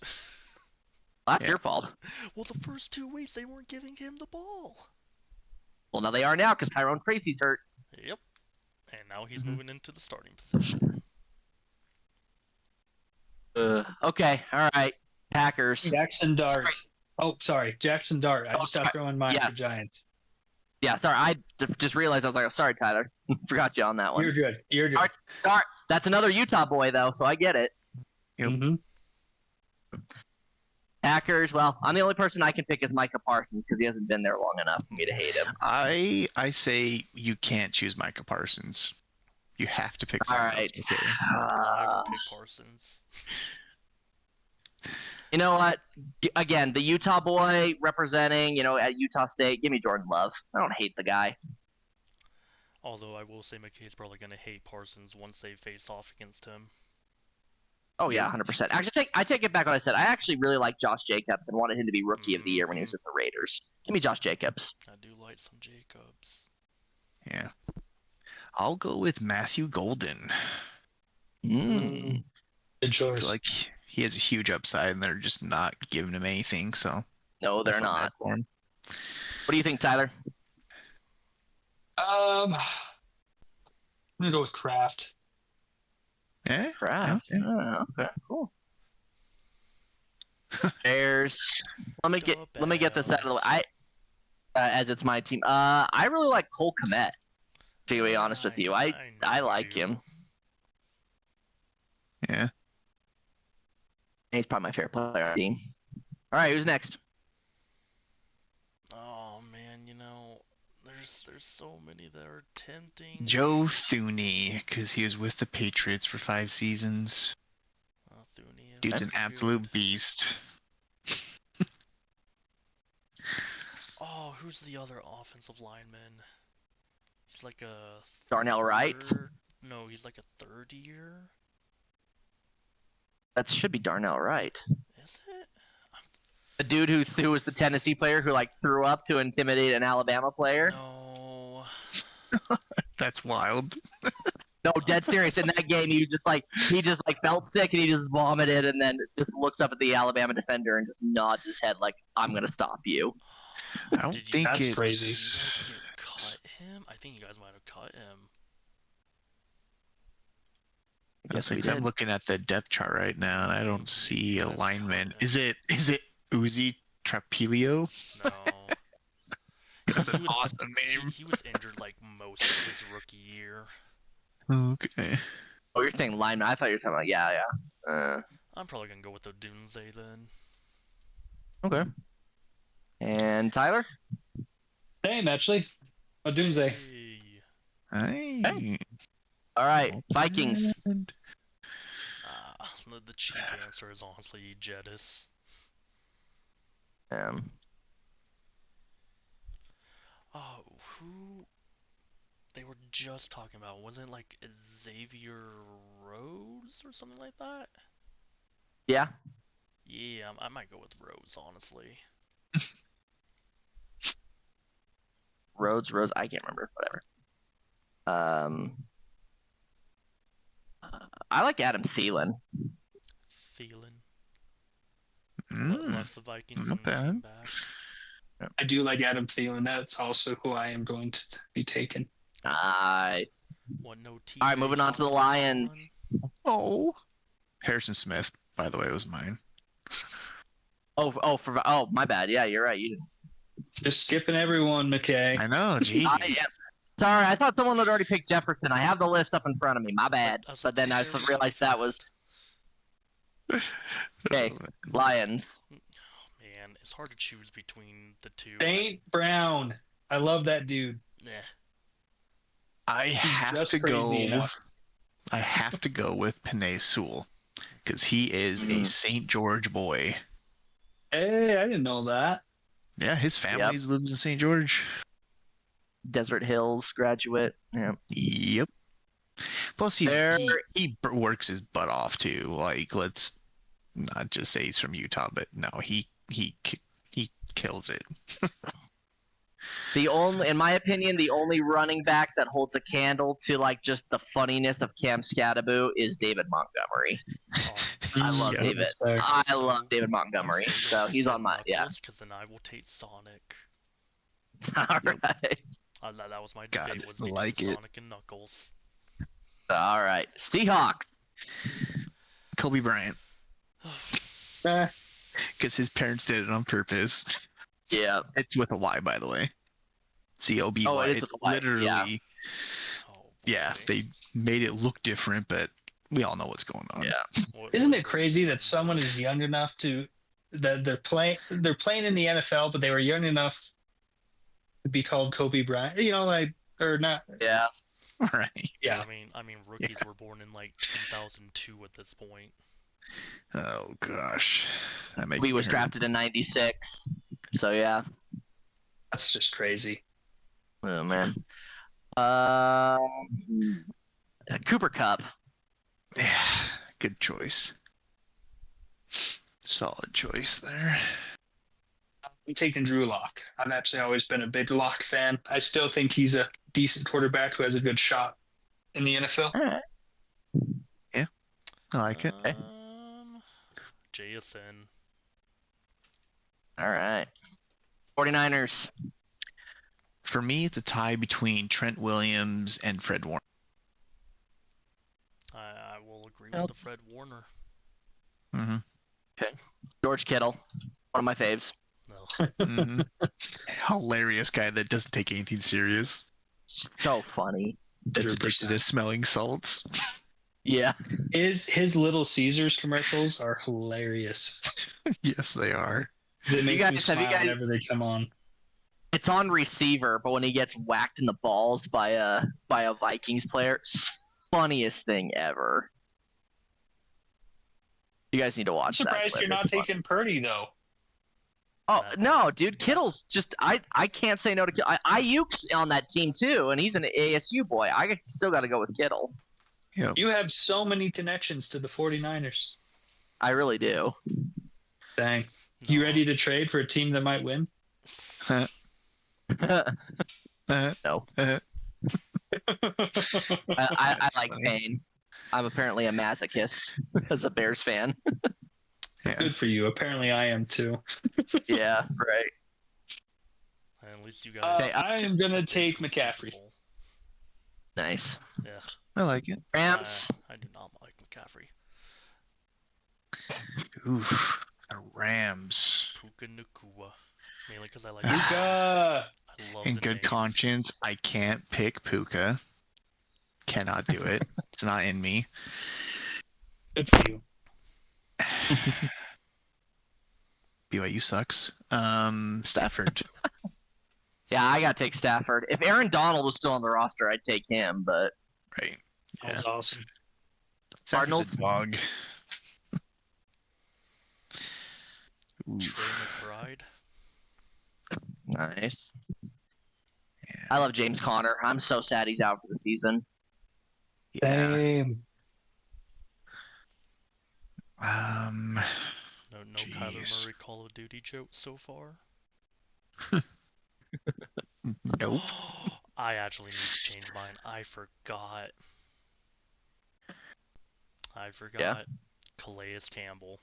[SPEAKER 2] That's
[SPEAKER 1] Yeah.
[SPEAKER 2] your fault.
[SPEAKER 3] Well, the first 2 weeks they weren't giving him the ball.
[SPEAKER 2] Well, now they are now because Tyrone Tracy's hurt.
[SPEAKER 3] Yep. And now he's
[SPEAKER 1] Mhm.
[SPEAKER 3] moving into the starting position.
[SPEAKER 2] Okay, all right. Packers.
[SPEAKER 4] Jackson Dart. Oh, sorry, Jackson Dart. I
[SPEAKER 2] Oh,
[SPEAKER 4] just got to throw in mine
[SPEAKER 2] yeah.
[SPEAKER 4] for Giants.
[SPEAKER 2] Yeah, sorry. I just realized I was like, oh, sorry, Tyler. Forgot you on that one.
[SPEAKER 4] You're good. You're good.
[SPEAKER 2] All right. Sorry. That's another Utah boy, though, so I get it.
[SPEAKER 1] Yep.
[SPEAKER 4] Mhm.
[SPEAKER 2] Packers, well, I'm the only person I can pick is Micah Parsons because he hasn't been there long enough for me to hate him.
[SPEAKER 1] I say you can't choose Micah Parsons. You have to pick
[SPEAKER 2] All
[SPEAKER 1] someone
[SPEAKER 2] right.
[SPEAKER 1] else. Okay.
[SPEAKER 3] I
[SPEAKER 2] Uh,
[SPEAKER 3] would pick Parsons.
[SPEAKER 2] you know what? Again, the Utah boy representing, at Utah State. Give me Jordan Love. I don't hate the guy.
[SPEAKER 3] Although I will say McKay's probably going to hate Parsons once they face off against him.
[SPEAKER 2] Oh yeah, 100%. Actually, I take it back what I said. I actually really like Josh Jacobs and wanted him to be Rookie of the Year when he was at the Raiders. Give me Josh Jacobs.
[SPEAKER 3] I do like some Jacobs.
[SPEAKER 1] Yeah. I'll go with Matthew Golden.
[SPEAKER 2] Mm.
[SPEAKER 4] Good
[SPEAKER 1] I
[SPEAKER 4] choice.
[SPEAKER 1] feel like he has a huge upside and they're just not giving him anything. So
[SPEAKER 2] No, they're
[SPEAKER 1] I feel bad
[SPEAKER 2] not.
[SPEAKER 1] for him.
[SPEAKER 2] What do you think, Tyler?
[SPEAKER 4] gonna go with Kraft.
[SPEAKER 1] Yeah.
[SPEAKER 2] Kraft.
[SPEAKER 1] Okay.
[SPEAKER 2] Oh, okay, cool. Bears. Let me get this out of the way. As it's my team. I really like Cole Kmet. To be honest with you, I like him.
[SPEAKER 1] Yeah.
[SPEAKER 2] And he's probably my favorite player on the team. All right, who's next?
[SPEAKER 3] Oh man, there's so many that are tempting.
[SPEAKER 1] Joe Thuney, because he was with the Patriots for 5 seasons.
[SPEAKER 3] Thuney.
[SPEAKER 1] Dude's an absolute beast.
[SPEAKER 3] Oh, who's the other offensive lineman? He's like a
[SPEAKER 2] Darnell Wright?
[SPEAKER 3] No, he's like a third year.
[SPEAKER 2] That should be Darnell Wright.
[SPEAKER 3] Is it?
[SPEAKER 2] The dude who was the Tennessee player who like threw up to intimidate an Alabama player.
[SPEAKER 3] No.
[SPEAKER 1] That's wild.
[SPEAKER 2] No, dead serious. In that game, he just felt sick and he just vomited and then just looks up at the Alabama defender and just nods his head like, "I'm gonna stop you."
[SPEAKER 1] I don't think
[SPEAKER 4] That's
[SPEAKER 1] it's
[SPEAKER 4] crazy.
[SPEAKER 3] Did you guys cut him? I think you guys might have cut him.
[SPEAKER 2] Yes, we
[SPEAKER 1] I'm
[SPEAKER 2] did.
[SPEAKER 1] looking at the depth chart right now, and I don't see a
[SPEAKER 3] Yes,
[SPEAKER 1] lineman.
[SPEAKER 3] cut
[SPEAKER 1] Is it Uzi Trapilio?
[SPEAKER 3] No.
[SPEAKER 1] That's
[SPEAKER 3] He
[SPEAKER 1] an
[SPEAKER 3] was-
[SPEAKER 1] awesome name.
[SPEAKER 3] He was injured like most of his rookie year.
[SPEAKER 1] Okay.
[SPEAKER 2] Oh, you're saying lineman? I thought you were talking about yeah.
[SPEAKER 3] I'm probably gonna go with Odunze then.
[SPEAKER 2] Okay. And Tyler?
[SPEAKER 4] Same, actually. Odunze.
[SPEAKER 3] Hey.
[SPEAKER 1] Hey.
[SPEAKER 2] All right, Vikings.
[SPEAKER 3] The cheap answer is honestly Jettis. Oh, who they were just talking about? Wasn't it like Xavier Rhodes or something like that?
[SPEAKER 2] Yeah.
[SPEAKER 3] Yeah, I might go with Rhodes, honestly.
[SPEAKER 2] Rhodes. I can't remember. Whatever. I like Adam Thielen.
[SPEAKER 3] Left the Vikings
[SPEAKER 1] not
[SPEAKER 3] and came
[SPEAKER 1] bad.
[SPEAKER 3] back.
[SPEAKER 4] I do like Adam Thielen. That's also who I am going to be taking.
[SPEAKER 2] Nice.
[SPEAKER 3] What, no TJ
[SPEAKER 2] All right, moving on to the Lions.
[SPEAKER 1] Oh. Harrison Smith, by the way, was mine.
[SPEAKER 2] Oh, my bad. Yeah, you're right. You.
[SPEAKER 4] Just skipping everyone, McKay.
[SPEAKER 1] I know, geez.
[SPEAKER 2] Sorry, I thought someone had already picked Jefferson. I have the list up in front of me. My bad.
[SPEAKER 3] That's
[SPEAKER 2] But then I
[SPEAKER 3] very
[SPEAKER 2] realized that
[SPEAKER 3] fast.
[SPEAKER 2] was okay. Lions.
[SPEAKER 3] Man, it's hard to choose between the two.
[SPEAKER 4] Saint Brown. I love that dude.
[SPEAKER 3] Nah.
[SPEAKER 1] I have
[SPEAKER 4] just
[SPEAKER 1] to go.
[SPEAKER 4] crazy enough.
[SPEAKER 1] I have to go with Penei Sewell because he is a St. George boy.
[SPEAKER 4] Hey, I didn't know that.
[SPEAKER 1] Yeah, his family lives in St. George.
[SPEAKER 2] Desert Hills graduate. Yeah.
[SPEAKER 1] Yep. Plus, he works his butt off too. Like, let's not just say he's from Utah, but no, he kills it.
[SPEAKER 2] In my opinion, the only running back that holds a candle to like just the funniness of Cam Scatterbo is David Montgomery. I love
[SPEAKER 1] Yeah.
[SPEAKER 2] David. I love David Montgomery. So he's on my
[SPEAKER 3] Because then I will take Sonic.
[SPEAKER 2] All right.
[SPEAKER 3] That was my
[SPEAKER 1] God,
[SPEAKER 3] debate. Was
[SPEAKER 1] like
[SPEAKER 3] between
[SPEAKER 1] it.
[SPEAKER 3] Sonic and Knuckles.
[SPEAKER 2] All right. Seahawks.
[SPEAKER 1] Kobe Bryant,
[SPEAKER 4] Eh,
[SPEAKER 1] because his parents did it on purpose.
[SPEAKER 2] Yeah.
[SPEAKER 1] It's with a Y, by the way. COBY.
[SPEAKER 2] Oh, it is with a Y,
[SPEAKER 1] Literally.
[SPEAKER 2] yeah.
[SPEAKER 3] Oh,
[SPEAKER 1] Yeah,
[SPEAKER 3] boy.
[SPEAKER 1] they made it look different, but we all know what's going on.
[SPEAKER 2] Yeah.
[SPEAKER 4] Isn't
[SPEAKER 3] What
[SPEAKER 4] it
[SPEAKER 3] is
[SPEAKER 4] crazy
[SPEAKER 3] this?
[SPEAKER 4] that someone is young enough to that they're playing in the NFL, but they were young enough to be called Kobe Bryant? You know, like or not?
[SPEAKER 2] Yeah.
[SPEAKER 1] Right.
[SPEAKER 4] Yeah.
[SPEAKER 3] I mean, rookies were born in like 2002 at this point.
[SPEAKER 1] Oh gosh, that makes
[SPEAKER 2] We
[SPEAKER 1] me
[SPEAKER 2] was
[SPEAKER 1] hurt.
[SPEAKER 2] drafted in '96. So yeah.
[SPEAKER 4] That's just crazy.
[SPEAKER 2] Oh man. Cooper Cup.
[SPEAKER 1] Yeah, good choice. Solid choice there.
[SPEAKER 4] I'm taking Drew Lock. I've actually always been a big Lock fan. I still think he's a decent quarterback who has a good shot in the NFL.
[SPEAKER 2] All right.
[SPEAKER 1] I like it.
[SPEAKER 3] JSN.
[SPEAKER 2] All right. 49ers.
[SPEAKER 1] For me, it's a tie between Trent Williams and Fred Warner.
[SPEAKER 3] with
[SPEAKER 2] Well-
[SPEAKER 3] the Fred Warner.
[SPEAKER 1] Mm-hmm.
[SPEAKER 2] George Kittle, one of my faves.
[SPEAKER 3] No.
[SPEAKER 1] Mm-hmm. Hilarious guy that doesn't take anything serious.
[SPEAKER 2] So funny.
[SPEAKER 1] That's addicted to
[SPEAKER 4] 100%.
[SPEAKER 1] smelling salts.
[SPEAKER 2] Yeah.
[SPEAKER 4] His Little Caesars commercials are hilarious.
[SPEAKER 1] Yes, they are.
[SPEAKER 4] They make me
[SPEAKER 2] guys- have you
[SPEAKER 4] smile
[SPEAKER 2] guys-
[SPEAKER 4] whenever they come on.
[SPEAKER 2] It's on receiver, but when he gets whacked in the balls by a Vikings player, funniest thing ever. You guys need to
[SPEAKER 4] I'm
[SPEAKER 2] watch that.
[SPEAKER 4] surprised
[SPEAKER 2] clip.
[SPEAKER 4] you're not
[SPEAKER 2] It's funny.
[SPEAKER 4] taking Purdy though.
[SPEAKER 2] Oh no, dude, Kittle's just I can't say no to Kittle. Ayuk's on that team too, and he's an ASU boy. I still got to go with Kittle.
[SPEAKER 1] Yep.
[SPEAKER 4] You have so many connections to the 49ers.
[SPEAKER 2] I really do.
[SPEAKER 4] Dang. You
[SPEAKER 3] No.
[SPEAKER 4] ready to trade for a team that might win?
[SPEAKER 1] Uh,
[SPEAKER 2] No.
[SPEAKER 1] uh,
[SPEAKER 2] I
[SPEAKER 1] That's
[SPEAKER 2] like
[SPEAKER 1] funny.
[SPEAKER 2] pain. I'm apparently a masochist as a Bears fan.
[SPEAKER 1] yeah.
[SPEAKER 4] Good for you. Apparently I am too.
[SPEAKER 2] Yeah, right.
[SPEAKER 3] At least you guys.
[SPEAKER 2] Okay,
[SPEAKER 4] I am going to
[SPEAKER 3] have been
[SPEAKER 4] take
[SPEAKER 3] to a Super
[SPEAKER 4] McCaffrey.
[SPEAKER 3] Bowl.
[SPEAKER 2] Nice.
[SPEAKER 3] Yeah.
[SPEAKER 1] I like it.
[SPEAKER 2] Rams.
[SPEAKER 3] I do not like McCaffrey.
[SPEAKER 1] Oof. The Rams.
[SPEAKER 3] Puka Nakua. Mainly because I like.
[SPEAKER 4] Luka.
[SPEAKER 3] I love
[SPEAKER 1] In
[SPEAKER 3] the
[SPEAKER 1] good
[SPEAKER 3] name.
[SPEAKER 1] conscience, I can't pick Puka. Cannot do it. It's not in me.
[SPEAKER 4] Good for you.
[SPEAKER 1] BYU sucks. Stafford.
[SPEAKER 2] Yeah, I gotta take Stafford. If Aaron Donald was still on the roster, I'd take him. But
[SPEAKER 1] Right.
[SPEAKER 4] That was awesome.
[SPEAKER 1] Stafford's
[SPEAKER 2] Cardinals?
[SPEAKER 1] a dog. Oof.
[SPEAKER 3] Trey McBride.
[SPEAKER 2] nice.
[SPEAKER 1] Yeah.
[SPEAKER 2] I love James Conner. I'm so sad he's out for the season.
[SPEAKER 1] Yeah.
[SPEAKER 4] Damn.
[SPEAKER 3] No Kyler
[SPEAKER 1] Jeez.
[SPEAKER 3] Murray Call of Duty jokes so far.
[SPEAKER 1] Nope.
[SPEAKER 3] I actually need to change mine. I forgot. Calais Campbell.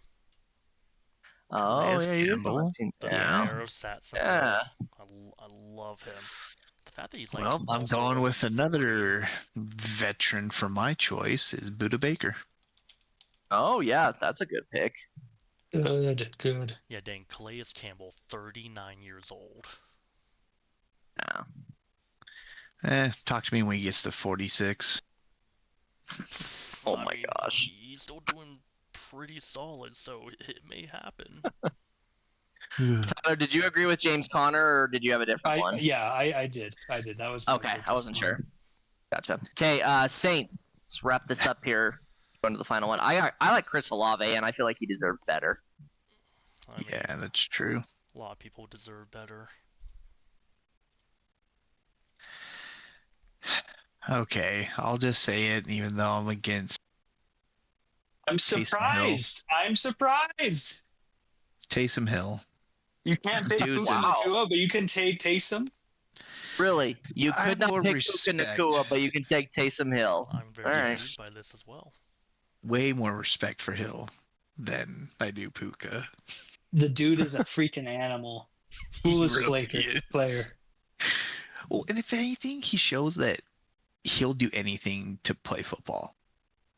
[SPEAKER 2] Oh
[SPEAKER 1] Calais
[SPEAKER 2] yeah, he is on
[SPEAKER 1] Campbell.
[SPEAKER 2] that team.
[SPEAKER 3] The
[SPEAKER 2] Yeah.
[SPEAKER 3] arrow stats.
[SPEAKER 2] Yeah.
[SPEAKER 3] I love him. The fact that he's like.
[SPEAKER 1] Well, I'm
[SPEAKER 3] also
[SPEAKER 1] going
[SPEAKER 3] over
[SPEAKER 1] with
[SPEAKER 3] 40.
[SPEAKER 1] another veteran for my choice is Buda Baker.
[SPEAKER 2] Oh yeah, that's a good pick.
[SPEAKER 4] Good.
[SPEAKER 3] Yeah, dang. Calais Campbell, 39 years old.
[SPEAKER 2] Yeah.
[SPEAKER 1] Talk to me when he gets to 46.
[SPEAKER 2] Oh
[SPEAKER 3] I
[SPEAKER 2] my
[SPEAKER 3] mean,
[SPEAKER 2] gosh.
[SPEAKER 3] He's still doing pretty solid, so it may happen.
[SPEAKER 2] Tyler, did you agree with James Conner, or did you have a different one?
[SPEAKER 4] I did. That was my
[SPEAKER 2] Okay, I
[SPEAKER 4] focus
[SPEAKER 2] wasn't
[SPEAKER 4] point.
[SPEAKER 2] sure. Gotcha. Okay, Saints. Let's wrap this up here. Going to the final one. I like Chris Olave, and I feel like he deserves better.
[SPEAKER 3] I mean,
[SPEAKER 1] Yeah, that's true.
[SPEAKER 3] a lot of people deserve better.
[SPEAKER 1] Okay, I'll just say it, even though I'm against
[SPEAKER 4] I'm
[SPEAKER 1] Taysom Hill.
[SPEAKER 4] surprised. I'm surprised.
[SPEAKER 1] Taysom Hill.
[SPEAKER 4] You can't take
[SPEAKER 1] Dude's
[SPEAKER 4] Puka
[SPEAKER 2] in- Wow.
[SPEAKER 4] Nakua, but you can take Taysom.
[SPEAKER 2] Really, you
[SPEAKER 1] I
[SPEAKER 2] could
[SPEAKER 1] have
[SPEAKER 2] not
[SPEAKER 1] more
[SPEAKER 2] pick Puka
[SPEAKER 1] respect.
[SPEAKER 2] Nakua, but you can take Taysom Hill.
[SPEAKER 3] I'm very
[SPEAKER 2] Alright.
[SPEAKER 3] intrigued by this as well.
[SPEAKER 1] Way more respect for Hill than I do Puka.
[SPEAKER 4] The dude is a freaking animal. Coolest
[SPEAKER 1] really is.
[SPEAKER 4] player.
[SPEAKER 1] Well, and if anything, he shows that he'll do anything to play football.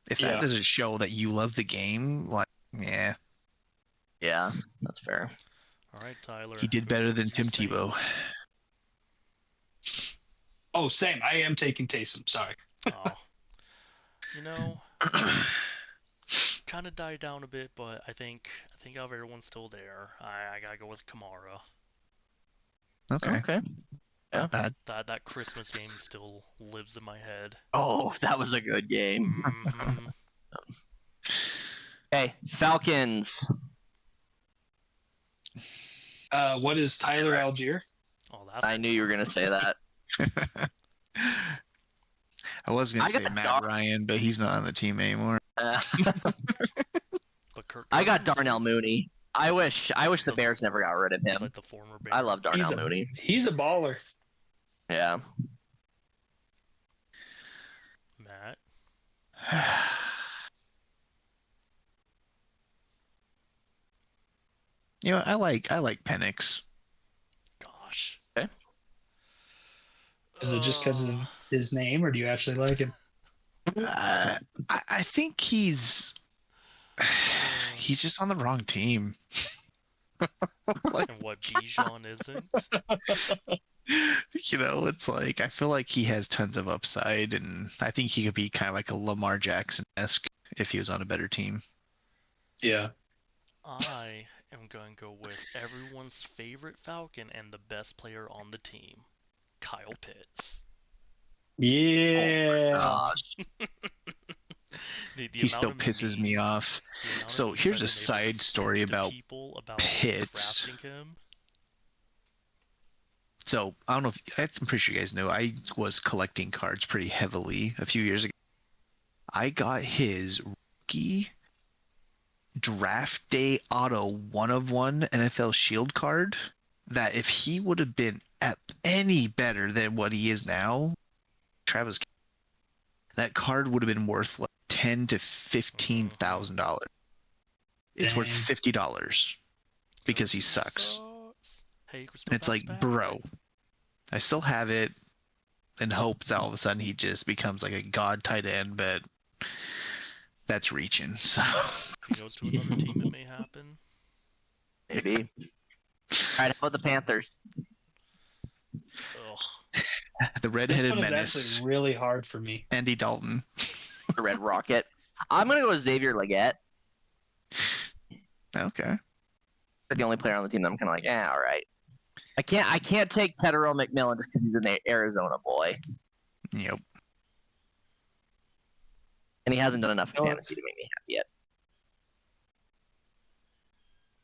[SPEAKER 1] If that
[SPEAKER 4] Yeah.
[SPEAKER 1] doesn't show that you love the game, like, yeah,
[SPEAKER 2] Yeah, that's fair.
[SPEAKER 3] All right, Tyler.
[SPEAKER 1] he did
[SPEAKER 3] who
[SPEAKER 1] better
[SPEAKER 3] goes
[SPEAKER 1] than
[SPEAKER 3] with
[SPEAKER 1] Tim
[SPEAKER 3] Saints?
[SPEAKER 1] Tebow.
[SPEAKER 4] Oh, same. I am taking Taysom. Sorry.
[SPEAKER 3] Oh. You know, kind of died down a bit, but I think out of everyone's still there. I gotta go with Kamara.
[SPEAKER 1] Okay,
[SPEAKER 2] Okay. Yeah.
[SPEAKER 1] not bad.
[SPEAKER 3] That Christmas game still lives in my head.
[SPEAKER 2] Oh, that was a good game.
[SPEAKER 3] Mhm.
[SPEAKER 2] Okay, Falcons.
[SPEAKER 4] What is Tyler Algier?
[SPEAKER 3] Oh, that's
[SPEAKER 2] I knew you were gonna say that.
[SPEAKER 1] I was gonna
[SPEAKER 2] I
[SPEAKER 1] say
[SPEAKER 2] got
[SPEAKER 1] Matt
[SPEAKER 2] Dar-
[SPEAKER 1] Ryan, but he's not on the team anymore.
[SPEAKER 3] But Kirk
[SPEAKER 2] I got
[SPEAKER 3] Cousins
[SPEAKER 2] Darnell
[SPEAKER 3] is-
[SPEAKER 2] Mooney. I wish the Bears never got rid of
[SPEAKER 3] He's
[SPEAKER 2] him.
[SPEAKER 3] like the former
[SPEAKER 2] I
[SPEAKER 3] Bear.
[SPEAKER 2] love Darnell
[SPEAKER 4] He's a-
[SPEAKER 2] Mooney.
[SPEAKER 4] He's a baller.
[SPEAKER 2] Yeah.
[SPEAKER 3] Matt.
[SPEAKER 1] You know, I like Penix.
[SPEAKER 3] Gosh.
[SPEAKER 4] Is it just because of his name, or do you actually like him?
[SPEAKER 1] I think he's just on the wrong team. Like,
[SPEAKER 3] And what Bijan isn't?
[SPEAKER 1] it's like I feel like he has tons of upside, and I think he could be kind of like a Lamar Jackson-esque if he was on a better team.
[SPEAKER 4] Yeah.
[SPEAKER 3] I am going to go with everyone's favorite Falcon and the best player on the team, Kyle Pitts.
[SPEAKER 4] Yeah.
[SPEAKER 2] Gosh.
[SPEAKER 3] The
[SPEAKER 1] He still
[SPEAKER 3] amount of
[SPEAKER 1] pisses me
[SPEAKER 3] memes-
[SPEAKER 1] off.
[SPEAKER 3] the amount of
[SPEAKER 1] So
[SPEAKER 3] memes
[SPEAKER 1] here's
[SPEAKER 3] I've
[SPEAKER 1] a
[SPEAKER 3] been able to
[SPEAKER 1] side story
[SPEAKER 3] send to
[SPEAKER 1] about
[SPEAKER 3] people about
[SPEAKER 1] Pitts.
[SPEAKER 3] drafting him.
[SPEAKER 1] So I don't know if I'm pretty sure you guys know I was collecting cards pretty heavily a few years ago. I got his rookie draft day auto 1/1 NFL Shield card. That if he would have been at any better than what he is now, Travis, that card would have been worth like $10,000 to $15,000. It's worth
[SPEAKER 4] Dang.
[SPEAKER 1] $50 because he sucks.
[SPEAKER 3] Hey, you can still
[SPEAKER 1] And it's
[SPEAKER 3] bounce
[SPEAKER 1] like,
[SPEAKER 3] back.
[SPEAKER 1] bro, I still have it in hopes that all of a sudden he just becomes like a god tight end, but that's reaching. So
[SPEAKER 3] If he goes to another team, it may happen.
[SPEAKER 2] Maybe. All right, how about the Panthers?
[SPEAKER 3] Ugh.
[SPEAKER 1] the
[SPEAKER 4] This
[SPEAKER 1] redheaded
[SPEAKER 4] one is
[SPEAKER 1] menace,
[SPEAKER 4] actually really hard for me.
[SPEAKER 1] Andy Dalton.
[SPEAKER 2] The Red Rocket. I'm gonna go with Xavier Legette.
[SPEAKER 1] Okay.
[SPEAKER 2] They're the only player on the team that I'm kind of like, all right. I can't take Tedero McMillan just because he's an Arizona boy,
[SPEAKER 1] Yep.
[SPEAKER 2] and he hasn't done enough
[SPEAKER 4] No,
[SPEAKER 2] fantasy to make me happy yet.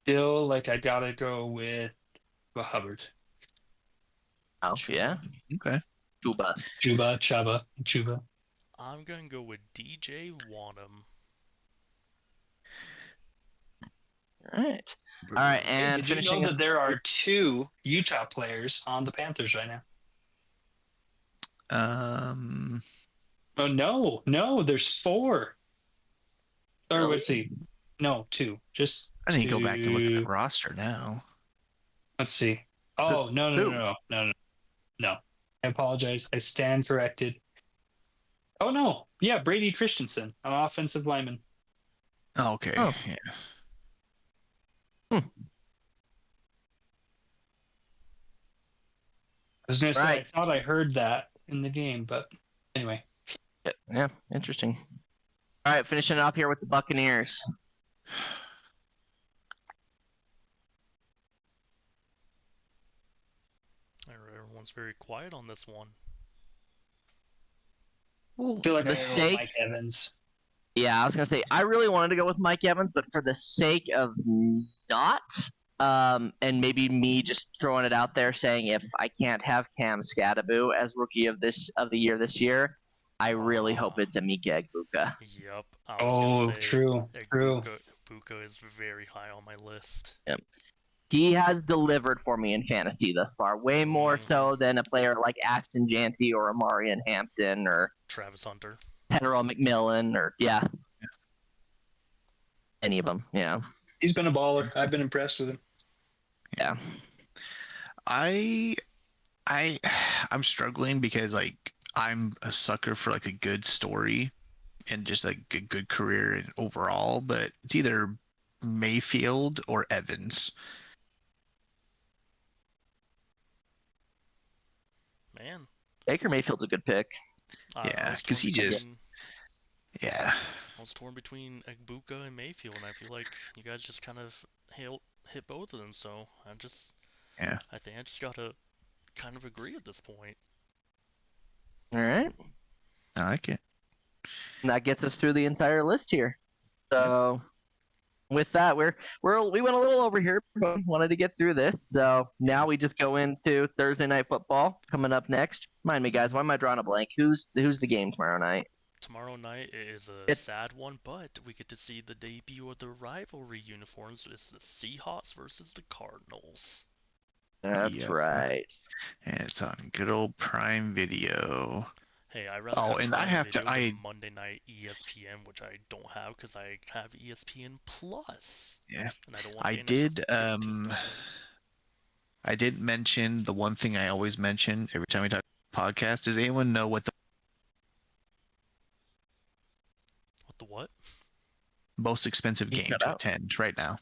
[SPEAKER 4] Still, like I gotta go with Hubbard.
[SPEAKER 2] Oh yeah,
[SPEAKER 1] Okay.
[SPEAKER 2] Chuba.
[SPEAKER 4] Chuba.
[SPEAKER 3] I'm gonna go with DJ Wanham.
[SPEAKER 2] All right, all right, and
[SPEAKER 4] Did you know
[SPEAKER 2] finishing
[SPEAKER 4] that there are 2 Utah players on the Panthers right now? Oh no, there's 4. Or
[SPEAKER 2] Really?
[SPEAKER 4] let's see. No, 2. Just
[SPEAKER 1] I need to go back and look at the
[SPEAKER 4] 2.
[SPEAKER 1] roster now.
[SPEAKER 4] Let's see. Oh
[SPEAKER 2] Who?
[SPEAKER 4] no. I apologize. I stand corrected. Oh no. Yeah, Brady Christensen, an offensive lineman.
[SPEAKER 1] Oh, okay.
[SPEAKER 2] Oh.
[SPEAKER 1] Yeah.
[SPEAKER 4] I was gonna say
[SPEAKER 2] Right.
[SPEAKER 4] I thought I heard that in the game, but anyway.
[SPEAKER 2] Yeah, interesting. All right, finishing it up here with the Buccaneers.
[SPEAKER 3] Everyone's very quiet on this one.
[SPEAKER 4] I feel like
[SPEAKER 2] The
[SPEAKER 4] I gotta go with
[SPEAKER 2] sake-
[SPEAKER 4] Mike Evans.
[SPEAKER 2] Yeah, I was gonna say I really wanted to go with Mike Evans, but for the sake of not, and maybe me just throwing it out there saying if I can't have Cam Scadaboo as rookie of the year this year, I really hope it's Emeka Egbuka.
[SPEAKER 3] Yep.
[SPEAKER 4] True.
[SPEAKER 3] Buka is very high on my list.
[SPEAKER 2] He has delivered for me in fantasy thus far, way more so than a player like Ashton Janty or Amarian Hampton or
[SPEAKER 3] Travis Hunter.
[SPEAKER 2] Tedero McMillan or any of them. Yeah.
[SPEAKER 4] He's been a baller. I've been impressed with him.
[SPEAKER 2] Yeah.
[SPEAKER 1] I'm struggling because like I'm a sucker for like a good story and just like a good career and overall, but it's either Mayfield or Evans.
[SPEAKER 3] Man.
[SPEAKER 2] Baker Mayfield's a good pick.
[SPEAKER 1] Yeah,
[SPEAKER 3] I was
[SPEAKER 1] 'cause
[SPEAKER 3] torn
[SPEAKER 1] he just-
[SPEAKER 3] between-
[SPEAKER 1] Yeah.
[SPEAKER 3] I was torn between Egbuka and Mayfield, and I feel like you guys just kind of hit both of them. So I think I just gotta kind of agree at this point.
[SPEAKER 2] All right.
[SPEAKER 1] I like it.
[SPEAKER 2] And that gets us through the entire list here. So with that, we went a little over here, but wanted to get through this. So now we just go into Thursday night football coming up next. Remind me, guys, why am I drawing a blank? Who's the game tomorrow night?
[SPEAKER 3] Tomorrow night is a
[SPEAKER 2] It's-
[SPEAKER 3] sad one, but we get to see the debut of the rivalry uniforms. It's the Seahawks versus the Cardinals.
[SPEAKER 2] That's
[SPEAKER 1] Yeah.
[SPEAKER 2] right.
[SPEAKER 1] And it's on good old Prime Video.
[SPEAKER 3] Hey, I rather
[SPEAKER 1] Oh,
[SPEAKER 3] have
[SPEAKER 1] and I
[SPEAKER 3] Prime
[SPEAKER 1] have to-
[SPEAKER 3] Video than
[SPEAKER 1] I-
[SPEAKER 3] Monday Night ESPN, which I don't have because I have ESPN Plus.
[SPEAKER 1] Yeah.
[SPEAKER 3] And I don't want
[SPEAKER 1] I
[SPEAKER 3] to pay an
[SPEAKER 1] did,
[SPEAKER 3] extra $15.
[SPEAKER 1] I did mention the one thing I always mention every time we talk podcast is anyone know what the
[SPEAKER 3] The what?
[SPEAKER 1] Most expensive
[SPEAKER 2] You
[SPEAKER 1] game
[SPEAKER 2] cut
[SPEAKER 1] to
[SPEAKER 2] out.
[SPEAKER 1] attend right now.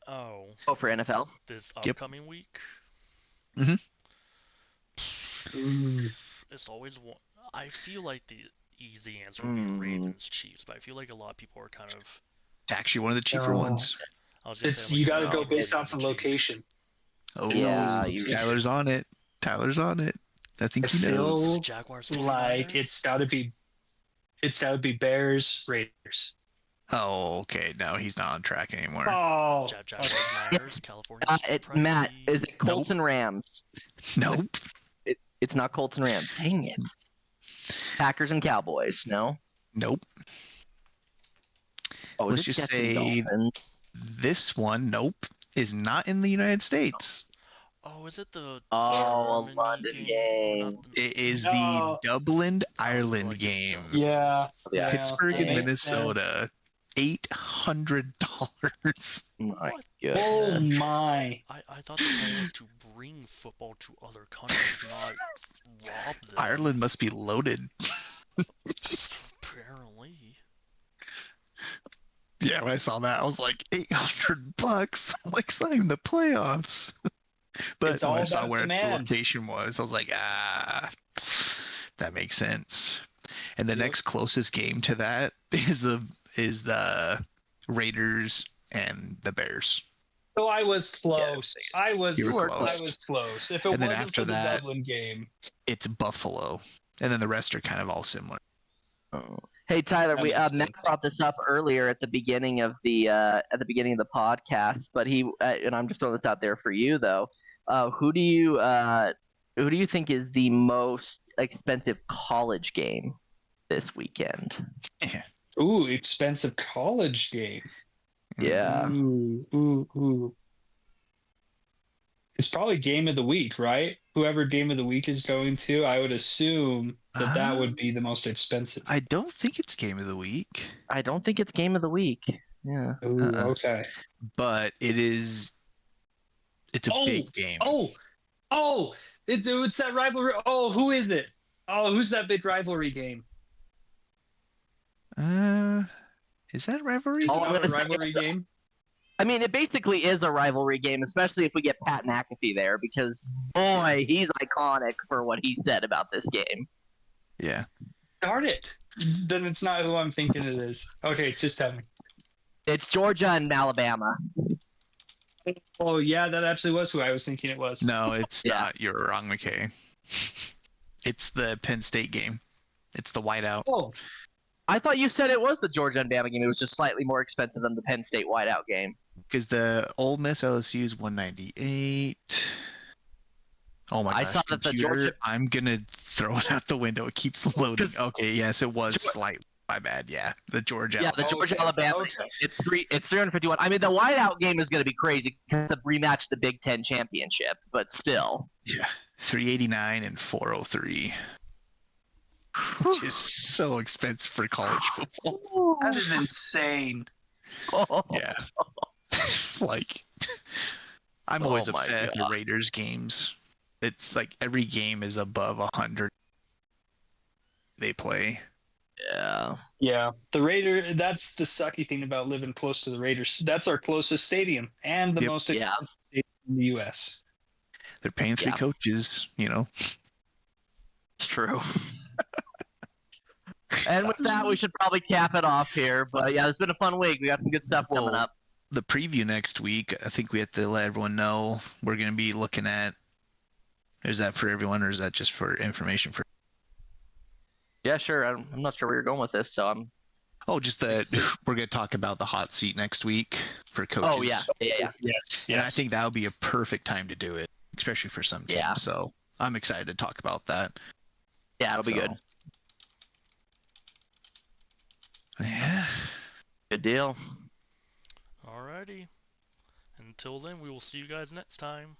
[SPEAKER 3] Oh,
[SPEAKER 2] Oh, for NFL.
[SPEAKER 3] this
[SPEAKER 1] Yep.
[SPEAKER 3] upcoming week.
[SPEAKER 1] Mhm.
[SPEAKER 4] Ooh.
[SPEAKER 3] It's always one. I feel like the easy answer would be Ravens Chiefs, but I feel like a lot of people are kind of.
[SPEAKER 1] It's actually one of the cheaper
[SPEAKER 4] No.
[SPEAKER 1] ones.
[SPEAKER 3] I was gonna
[SPEAKER 4] It's
[SPEAKER 3] say like
[SPEAKER 4] you
[SPEAKER 3] a
[SPEAKER 4] got to
[SPEAKER 3] lot
[SPEAKER 4] go
[SPEAKER 3] of people
[SPEAKER 4] based
[SPEAKER 3] are
[SPEAKER 4] off the
[SPEAKER 3] going Chiefs.
[SPEAKER 4] location.
[SPEAKER 1] Oh,
[SPEAKER 2] Yeah, you-
[SPEAKER 1] Tyler's on it. Tyler's on it. I think
[SPEAKER 4] I
[SPEAKER 1] he knows.
[SPEAKER 4] feel
[SPEAKER 3] Jaguars,
[SPEAKER 4] like
[SPEAKER 3] 49ers?
[SPEAKER 4] it's got to be Bears Raiders.
[SPEAKER 1] Oh, okay. No, he's not on track anymore.
[SPEAKER 4] Oh,
[SPEAKER 3] Jaguars, Niners, California.
[SPEAKER 2] Matt, is it
[SPEAKER 1] Nope.
[SPEAKER 2] Colts and Rams?
[SPEAKER 1] Nope.
[SPEAKER 2] It's not Colts and Rams. Dang it. Packers and Cowboys. No.
[SPEAKER 1] Nope.
[SPEAKER 2] Oh,
[SPEAKER 1] Let's
[SPEAKER 2] is it
[SPEAKER 1] just
[SPEAKER 2] Jets and
[SPEAKER 1] say
[SPEAKER 2] Dolphins?
[SPEAKER 1] this one, nope, is not in the United States.
[SPEAKER 3] Oh, is it the
[SPEAKER 2] Oh, a
[SPEAKER 3] Germany
[SPEAKER 2] London
[SPEAKER 3] game?
[SPEAKER 2] game.
[SPEAKER 3] Or not the...
[SPEAKER 1] It is
[SPEAKER 4] No.
[SPEAKER 1] the Dublin,
[SPEAKER 3] I was
[SPEAKER 1] Ireland
[SPEAKER 3] like,
[SPEAKER 1] game.
[SPEAKER 3] Dublin.
[SPEAKER 4] yeah.
[SPEAKER 2] Yeah.
[SPEAKER 1] Pittsburgh and
[SPEAKER 2] Makes
[SPEAKER 1] Minnesota. $800.
[SPEAKER 2] My
[SPEAKER 3] What?
[SPEAKER 4] Oh
[SPEAKER 2] goodness.
[SPEAKER 4] my!
[SPEAKER 3] I thought the plan was to bring football to other countries, not rob them.
[SPEAKER 1] Ireland must be loaded.
[SPEAKER 3] Apparently.
[SPEAKER 1] Yeah, when I saw that, I was like, $800. I'm like, it's not even the playoffs. But
[SPEAKER 4] It's
[SPEAKER 1] when
[SPEAKER 4] all
[SPEAKER 1] I saw
[SPEAKER 4] about
[SPEAKER 1] where the
[SPEAKER 4] demand.
[SPEAKER 1] location was, I was like, that makes sense. And the
[SPEAKER 4] Yep.
[SPEAKER 1] next closest game to that is the Raiders and the Bears.
[SPEAKER 4] So I was close. I was.
[SPEAKER 1] You were
[SPEAKER 4] I
[SPEAKER 1] close.
[SPEAKER 4] was close. If it
[SPEAKER 1] And then
[SPEAKER 4] wasn't
[SPEAKER 1] after
[SPEAKER 4] for the
[SPEAKER 1] that-
[SPEAKER 4] Dublin game,
[SPEAKER 1] It's Buffalo, and then the rest are kind of all similar.
[SPEAKER 2] Oh. Hey Tyler,
[SPEAKER 4] That
[SPEAKER 2] we
[SPEAKER 4] makes
[SPEAKER 2] Matt
[SPEAKER 4] sense.
[SPEAKER 2] brought this up earlier at the beginning of the podcast, but he and I'm just throwing this out there for you though. Who do you think is the most expensive college game this weekend?
[SPEAKER 4] ooh, expensive college game.
[SPEAKER 2] Yeah.
[SPEAKER 4] Ooh. It's probably game of the week, right? Whoever game of the week is going to, I would assume that would be the most expensive.
[SPEAKER 1] I don't think it's game of the week,
[SPEAKER 2] I don't think it's game of the week. Yeah.
[SPEAKER 4] Ooh,
[SPEAKER 1] Uh-uh.
[SPEAKER 4] okay.
[SPEAKER 1] but it's a
[SPEAKER 4] Oh,
[SPEAKER 1] big game.
[SPEAKER 4] It's that rivalry. Oh, who is it? Oh, who's that big rivalry game?
[SPEAKER 1] Is that rivalry?
[SPEAKER 4] Is it
[SPEAKER 2] Oh, I'm
[SPEAKER 4] not a
[SPEAKER 2] gonna say
[SPEAKER 4] rivalry
[SPEAKER 2] it's-
[SPEAKER 4] game?
[SPEAKER 2] I mean, it basically is a rivalry game, especially if we get Pat McAfee there, because boy, he's iconic for what he said about this game.
[SPEAKER 1] Yeah.
[SPEAKER 4] Darn it! Then it's not who I'm thinking it is. Okay, just tell me.
[SPEAKER 2] It's Georgia and Alabama.
[SPEAKER 4] Oh yeah, that actually was who I was thinking it was.
[SPEAKER 1] No, it's
[SPEAKER 2] Yeah.
[SPEAKER 1] not. You're wrong, McKay. It's the Penn State game. It's the whiteout.
[SPEAKER 4] Oh,
[SPEAKER 2] I thought you said it was the Georgia and Bama game. It was just slightly more expensive than the Penn State whiteout game.
[SPEAKER 1] Because the Ole Miss LSU is 198. Oh my
[SPEAKER 2] I
[SPEAKER 1] gosh,
[SPEAKER 2] saw that the
[SPEAKER 1] computer,
[SPEAKER 2] Georgia-
[SPEAKER 1] I'm gonna throw it out the window. It keeps loading. Okay, yes, it was
[SPEAKER 2] Geor-
[SPEAKER 1] slight. My bad. Yeah, the Georgia.
[SPEAKER 2] Yeah, the Georgia
[SPEAKER 4] Okay,
[SPEAKER 2] Alabama.
[SPEAKER 4] okay.
[SPEAKER 2] It's 351. I mean, the whiteout game is going to be crazy because it's a rematch the Big Ten championship, but still.
[SPEAKER 1] Yeah, 389 and 403, which is so expensive for college football.
[SPEAKER 4] that is insane.
[SPEAKER 1] Yeah, like I'm
[SPEAKER 2] Oh
[SPEAKER 1] always
[SPEAKER 2] my
[SPEAKER 1] upset at the
[SPEAKER 2] God.
[SPEAKER 1] Raiders games. It's like every game is above 100. They play.
[SPEAKER 2] Yeah.
[SPEAKER 4] Yeah, the Raider. That's the sucky thing about living close to the Raiders. That's our closest stadium and the
[SPEAKER 1] Yep.
[SPEAKER 4] most
[SPEAKER 2] Yeah.
[SPEAKER 4] expensive stadium in the U.S.
[SPEAKER 1] They're paying 3
[SPEAKER 2] Yeah.
[SPEAKER 1] coaches.
[SPEAKER 2] It's true. And with that, we should probably cap it off here. But yeah, it's been a fun week. We got some good stuff coming
[SPEAKER 1] Well,
[SPEAKER 2] up.
[SPEAKER 1] The preview next week, I think we have to let everyone know we're going to be looking at. Is that for everyone, or is that just for information for?
[SPEAKER 2] Yeah, sure. I'm not sure where you're going with this, so I'm.
[SPEAKER 1] Oh, just that we're going to talk about the hot seat next week for coaches.
[SPEAKER 2] Oh yeah.
[SPEAKER 4] Yes.
[SPEAKER 1] And I think that would be a perfect time to do it, especially for some teams.
[SPEAKER 2] Yeah.
[SPEAKER 1] So I'm excited to talk about that.
[SPEAKER 2] Yeah, it'll be
[SPEAKER 1] So,
[SPEAKER 2] good.
[SPEAKER 1] Yeah.
[SPEAKER 2] Good deal.
[SPEAKER 3] Alrighty. Until then, we will see you guys next time.